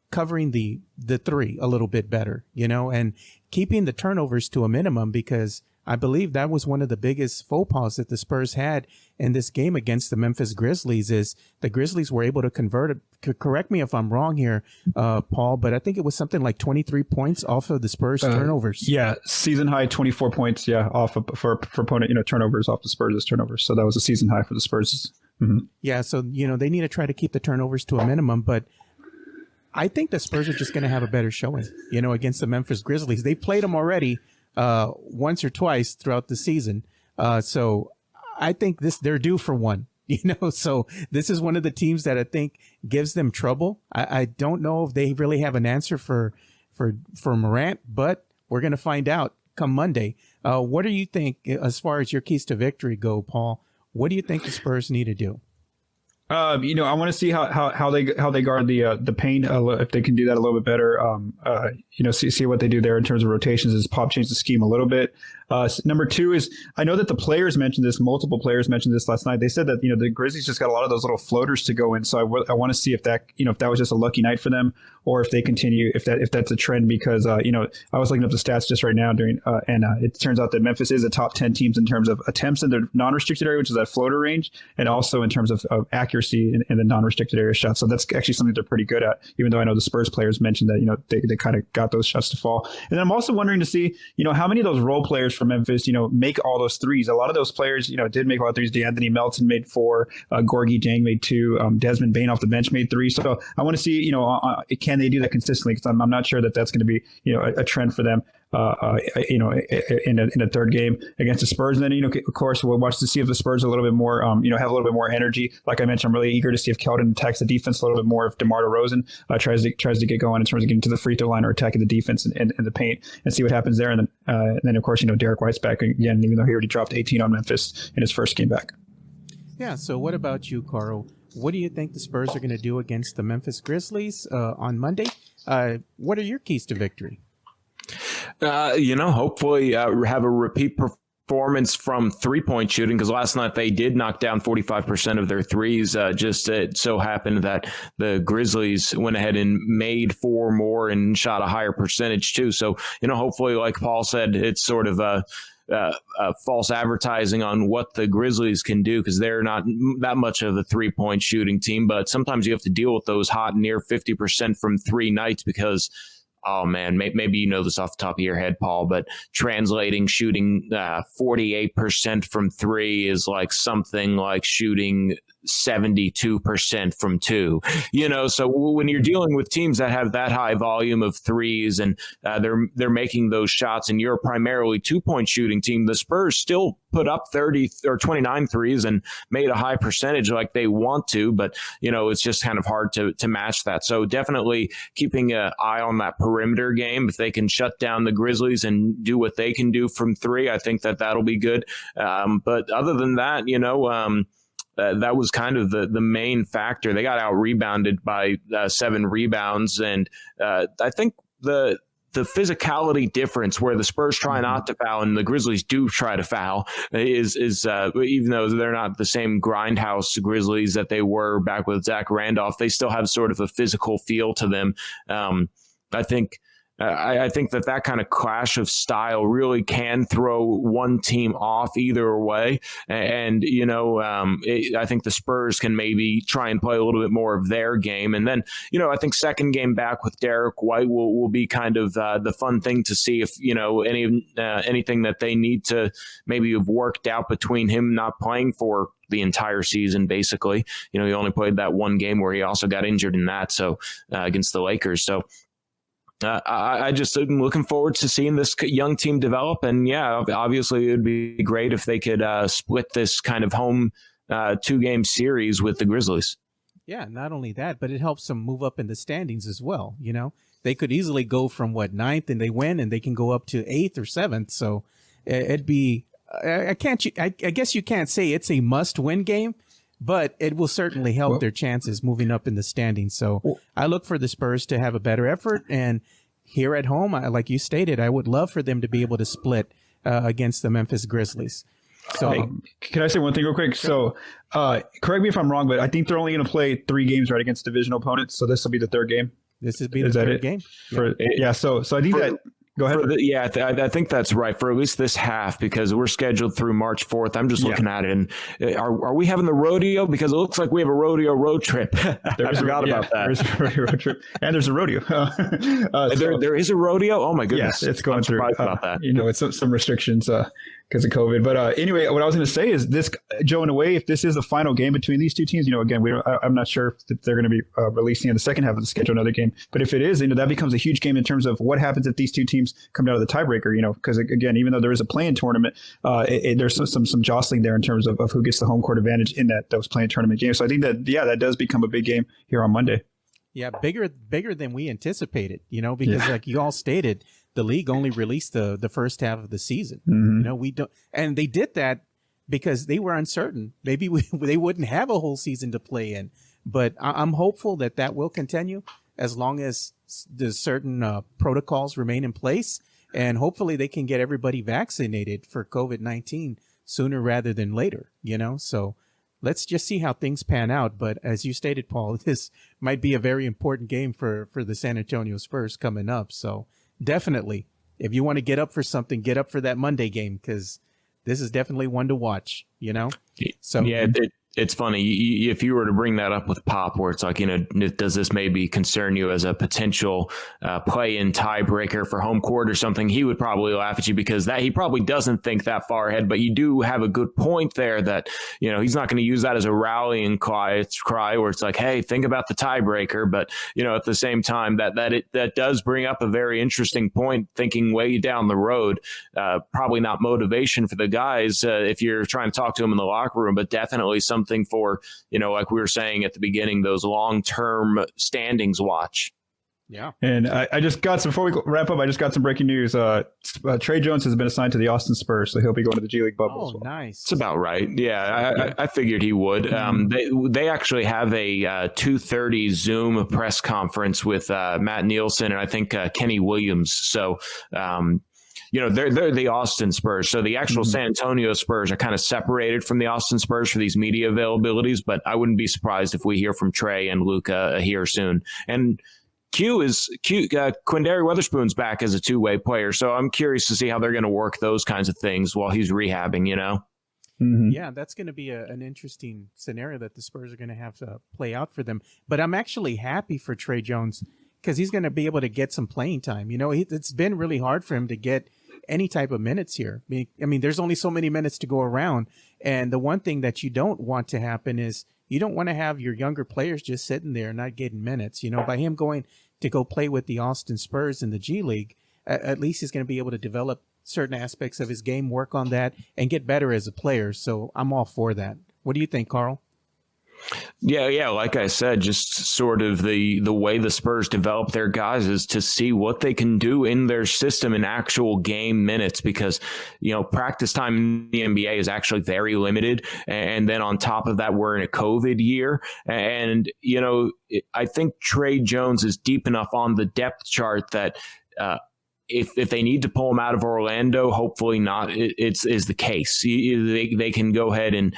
covering the three a little bit better, and keeping the turnovers to a minimum, because I believe that was one of the biggest faux pas that the Spurs had in this game against the Memphis Grizzlies. Is the Grizzlies were able to convert, correct me if I'm wrong here, Paul, but I think it was something like 23 points off of the Spurs turnovers. Yeah, season high 24 points, off of, for opponent, turnovers off the Spurs' turnovers. So that was a season high for the Spurs. Mm-hmm. Yeah, so, they need to try to keep the turnovers to a minimum, but I think the Spurs are just going to have a better showing, against the Memphis Grizzlies. They played them already once or twice throughout the season. So I think they're due for one, so this is one of the teams that I think gives them trouble. I don't know if they really have an answer for Morant, but we're going to find out come Monday. What do you think as far as your keys to victory go, Paul? What do you think the Spurs need to do? I want to see how they guard the paint, if they can do that a little bit better. See what they do there in terms of rotations as Pop changed the scheme a little bit. Number two is, I know that the players mentioned this, multiple players mentioned this last night. They said that, the Grizzlies just got a lot of those little floaters to go in. So I want to see if that was just a lucky night for them, or if they continue, if that's a trend, because I was looking up the stats just right now and it turns out that Memphis is a top 10 teams in terms of attempts in their non-restricted area, which is that floater range, and also in terms of accuracy in the non-restricted area shots. So that's actually something they're pretty good at, even though I know the Spurs players mentioned that, they kind of got those shots to fall. And then I'm also wondering to see, how many of those role players from Memphis, make all those threes. A lot of those players, did make a lot of threes. DeAnthony Melton made 4, Gorgie Jang made 2, Desmond Bain off the bench made 3. So I want to see, can they do that consistently? Because I'm not sure that that's going to be, a trend for them. In a third game against the Spurs. And then, of course, we'll watch to see if the Spurs are a little bit more, have a little bit more energy. Like I mentioned, I'm really eager to see if Keldon attacks the defense a little bit more, if DeMar DeRozan tries to get going in terms of getting to the free throw line or attacking the defense in the paint, and see what happens there. And then of course, Derek White's back again, even though he already dropped 18 on Memphis in his first game back. Yeah. So what about you, Carl? What do you think the Spurs are going to do against the Memphis Grizzlies on Monday? What are your keys to victory? Hopefully have a repeat performance from 3-point shooting, because last night they did knock down 45% of their threes. Just it so happened that the Grizzlies went ahead and made 4 more and shot a higher percentage too. So, hopefully, like Paul said, it's sort of a false advertising on what the Grizzlies can do, because they're not that much of a 3-point shooting team. But sometimes you have to deal with those hot near 50% from 3 nights, because oh man, maybe you know this off the top of your head, Paul, but shooting 48% from 3 is like something like shooting 72% from 2, so when you're dealing with teams that have that high volume of threes and they're making those shots, and you're a primarily 2-point shooting team, the Spurs still put up 30 or 29 threes and made a high percentage like they want to, but it's just kind of hard to match that. So definitely keeping an eye on that perimeter game. If they can shut down the Grizzlies and do what they can do from 3, I think that'll be good. But other than that, that was kind of the main factor. They got out rebounded by 7 rebounds. And I think the physicality difference where the Spurs try not to foul and the Grizzlies do try to foul is even though they're not the same grindhouse Grizzlies that they were back with Zach Randolph, they still have sort of a physical feel to them. I think that kind of clash of style really can throw one team off either way. And, I think the Spurs can maybe try and play a little bit more of their game. And then, I think second game back with Derek White will be kind of the fun thing to see if, anything that they need to maybe have worked out between him not playing for the entire season, basically. He only played that one game where he also got injured in that. So against the Lakers. So, I just am looking forward to seeing this young team develop. And yeah, obviously it would be great if they could split this kind of home 2-game series with the Grizzlies. Yeah, not only that, but it helps them move up in the standings as well. They could easily go from 9th and they win, and they can go up to 8th or 7th. So it'd be, I guess you can't say it's a must-win game, but it will certainly help their chances moving up in the standings. So I look for the Spurs to have a better effort. And here at home, like you stated, I would love for them to be able to split against the Memphis Grizzlies. So can I say one thing real quick? Sure. So correct me if I'm wrong, but I think they're only going to play 3 games right against divisional opponents. So this will be the 3rd game. This will be the 3rd game. So I think that. Go ahead. I think that's right for at least this half, because we're scheduled through March 4th. I'm just looking at it, and are we having the rodeo? Because it looks like we have a rodeo road trip. I forgot about that. There's a rodeo road trip, and there's a rodeo. There is a rodeo. Oh my goodness! Yes, it's going through. About that. It's some restrictions because of COVID. But anyway, what I was going to say is this, Joe, in a way, if this is the final game between these 2 teams, again, I'm not sure if they're going to be releasing in the second half of the schedule another game. But if it is, that becomes a huge game in terms of what happens if these 2 teams come down to the tiebreaker. Because again, even though there is a play-in tournament, there's some jostling there in terms of who gets the home court advantage in those play-in tournament games. So I think that does become a big game here on Monday. Yeah, bigger than we anticipated. Because like you all stated, the league only released the first half of the season. Mm-hmm. We don't, and they did that because they were uncertain. Maybe they wouldn't have a whole season to play in. But I'm hopeful that will continue as long as the certain protocols remain in place, and hopefully they can get everybody vaccinated for COVID-19 sooner rather than later. So let's just see how things pan out. But as you stated, Paul, this might be a very important game for the San Antonio Spurs coming up. So definitely, if you want to get up for something, get up for that Monday game, because this is definitely one to watch, So yeah, it's funny. If you were to bring that up with Pop, where it's like, does this maybe concern you as a potential play-in tiebreaker for home court or something, he would probably laugh at you, because he probably doesn't think that far ahead. But you do have a good point there that, he's not going to use that as a rallying cry where it's like, hey, think about the tiebreaker. But, at the same time, that does bring up a very interesting point, thinking way down the road. Probably not motivation for the guys if you're trying to talk to them in the locker room, but definitely something for, like we were saying at the beginning, those long-term standings watch. Yeah. And I just got some, before we wrap up, I just got some breaking news. Trey Jones has been assigned to the Austin Spurs, so he'll be going to the G League bubble as well. Nice. It's about right. Yeah, I figured he would. They actually have a 2:30 Zoom press conference with Matt Nielsen and I think Kenny Williams. So, they're the Austin Spurs. So the actual San Antonio Spurs are kind of separated from the Austin Spurs for these media availabilities, but I wouldn't be surprised if we hear from Trey and Luka here soon. And Quindary Weatherspoon's back as a two-way player, so I'm curious to see how they're going to work those kinds of things while he's rehabbing, Yeah, that's going to be an interesting scenario that the Spurs are going to have to play out for them. But I'm actually happy for Trey Jones, because he's going to be able to get some playing time. It's been really hard for him to get any type of minutes here. I mean, there's only so many minutes to go around. And the one thing that you don't want to happen is you don't want to have your younger players just sitting there not getting minutes. By him going to go play with the Austin Spurs in the G League, at least he's going to be able to develop certain aspects of his game, work on that, and get better as a player. So I'm all for that. What do you think, Karl? Yeah. Like I said, just sort of the way the Spurs develop their guys is to see what they can do in their system in actual game minutes, because, practice time in the NBA is actually very limited. And then on top of that, we're in a COVID year. And, I think Trey Jones is deep enough on the depth chart that, if they need to pull him out of Orlando, hopefully not. It's the case. They can go ahead and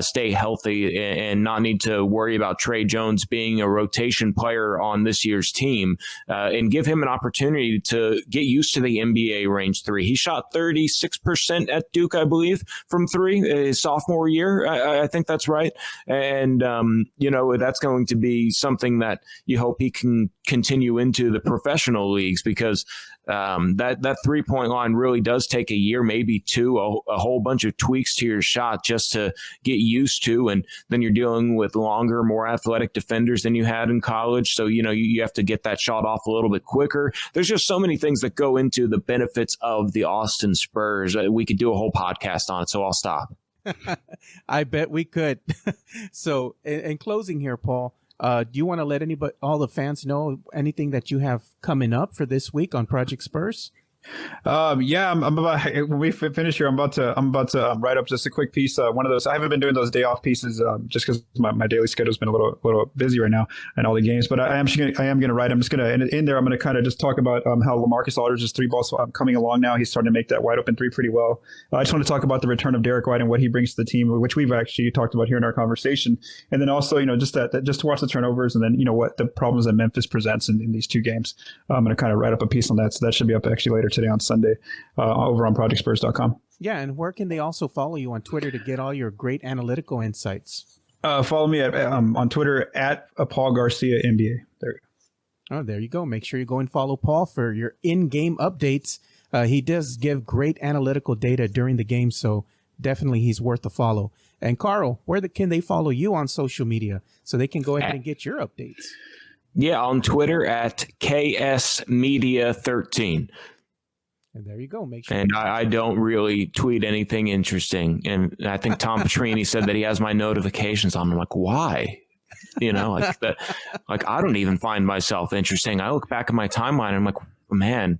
stay healthy and not need to worry about Trey Jones being a rotation player on this year's team, and give him an opportunity to get used to the NBA range three. He shot 36% at Duke, I believe, from three his sophomore year. I think that's right. And, that's going to be something that you hope he can continue into the professional leagues, because that 3-point line really does take a year, maybe two, a whole bunch of tweaks to your shot just to get used to. And then you're dealing with longer, more athletic defenders than you had in college. So, you have to get that shot off a little bit quicker. There's just so many things that go into the benefits of the Austin Spurs. We could do a whole podcast on it, so I'll stop. I bet we could. So in closing here, Paul, do you want to let all the fans know anything that you have coming up for this week on Project Spurs? I'm about, when we finish here, I'm about to write up just a quick piece. One of those, I haven't been doing those day off pieces just because my daily schedule's been a little busy right now and all the games. But I am going to write. I'm just going to in there. I'm going to kind of just talk about how LaMarcus Aldridge's three balls coming along now. He's starting to make that wide open three pretty well. I just want to talk about the return of Derek White and what he brings to the team, which we've actually talked about here in our conversation. And then also, just just to watch the turnovers, and then what the problems that Memphis presents in these two games. I'm going to kind of write up a piece on that. So that should be up actually later today on Sunday over on projectspurs.com. Yeah, and where can they also follow you on Twitter to get all your great analytical insights? Follow me on Twitter at Paul Garcia NBA. There you go. Oh, there you go. Make sure you go and follow Paul for your in-game updates. He does give great analytical data during the game, so definitely he's worth a follow. And Karl, where can they follow you on social media so they can go ahead and get your updates? Yeah, on Twitter at KSmedia13. And there you go. Make sure. And I don't really tweet anything interesting. And I think Tom Petrini said that he has my notifications on. I'm like, why? Like that. Like, I don't even find myself interesting. I look back at my timeline and I'm like, man,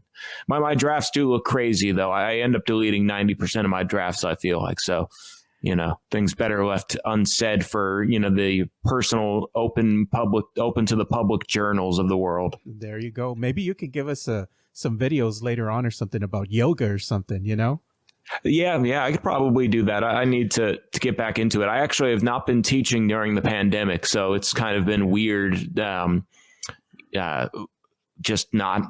my drafts do look crazy though. I end up deleting 90% of my drafts, I feel like. So, things better left unsaid for, the personal open to the public journals of the world. There you go. Maybe you could give us some videos later on or something about yoga or something, Yeah, I could probably do that. I need to get back into it. I actually have not been teaching during the pandemic, so it's kind of been weird. Just not,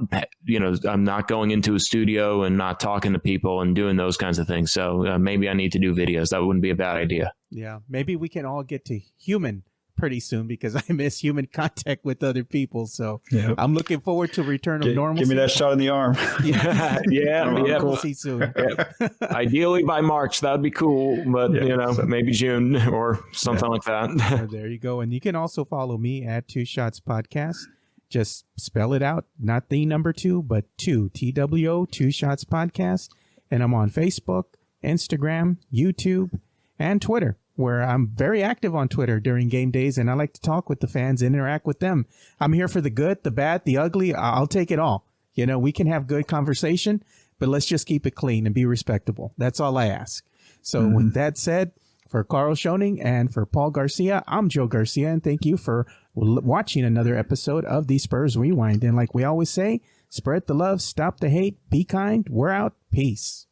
I'm not going into a studio and not talking to people and doing those kinds of things. So maybe I need to do videos. That wouldn't be a bad idea. Yeah, maybe we can all get to human pretty soon, because I miss human contact with other people. So I'm looking forward to return of normalcy. Give me that shot in the arm. Yeah. We'll see soon. Ideally by March, that would be cool. But, maybe June or something like that. There you go. And you can also follow me at Two Shots Podcast. Just spell it out, not the number 2, but 2, TWO, Two Shots Podcast. And I'm on Facebook, Instagram, YouTube, and Twitter, where I'm very active on Twitter during game days, and I like to talk with the fans, interact with them. I'm here for the good, the bad, the ugly. I'll take it all. We can have good conversation, but let's just keep it clean and be respectable. That's all I ask. So with that said, for Karl Schoening and for Paul Garcia, I'm Joe Garcia, and thank you for watching another episode of the Spurs Rewind. And like we always say, spread the love, stop the hate, be kind. We're out. Peace.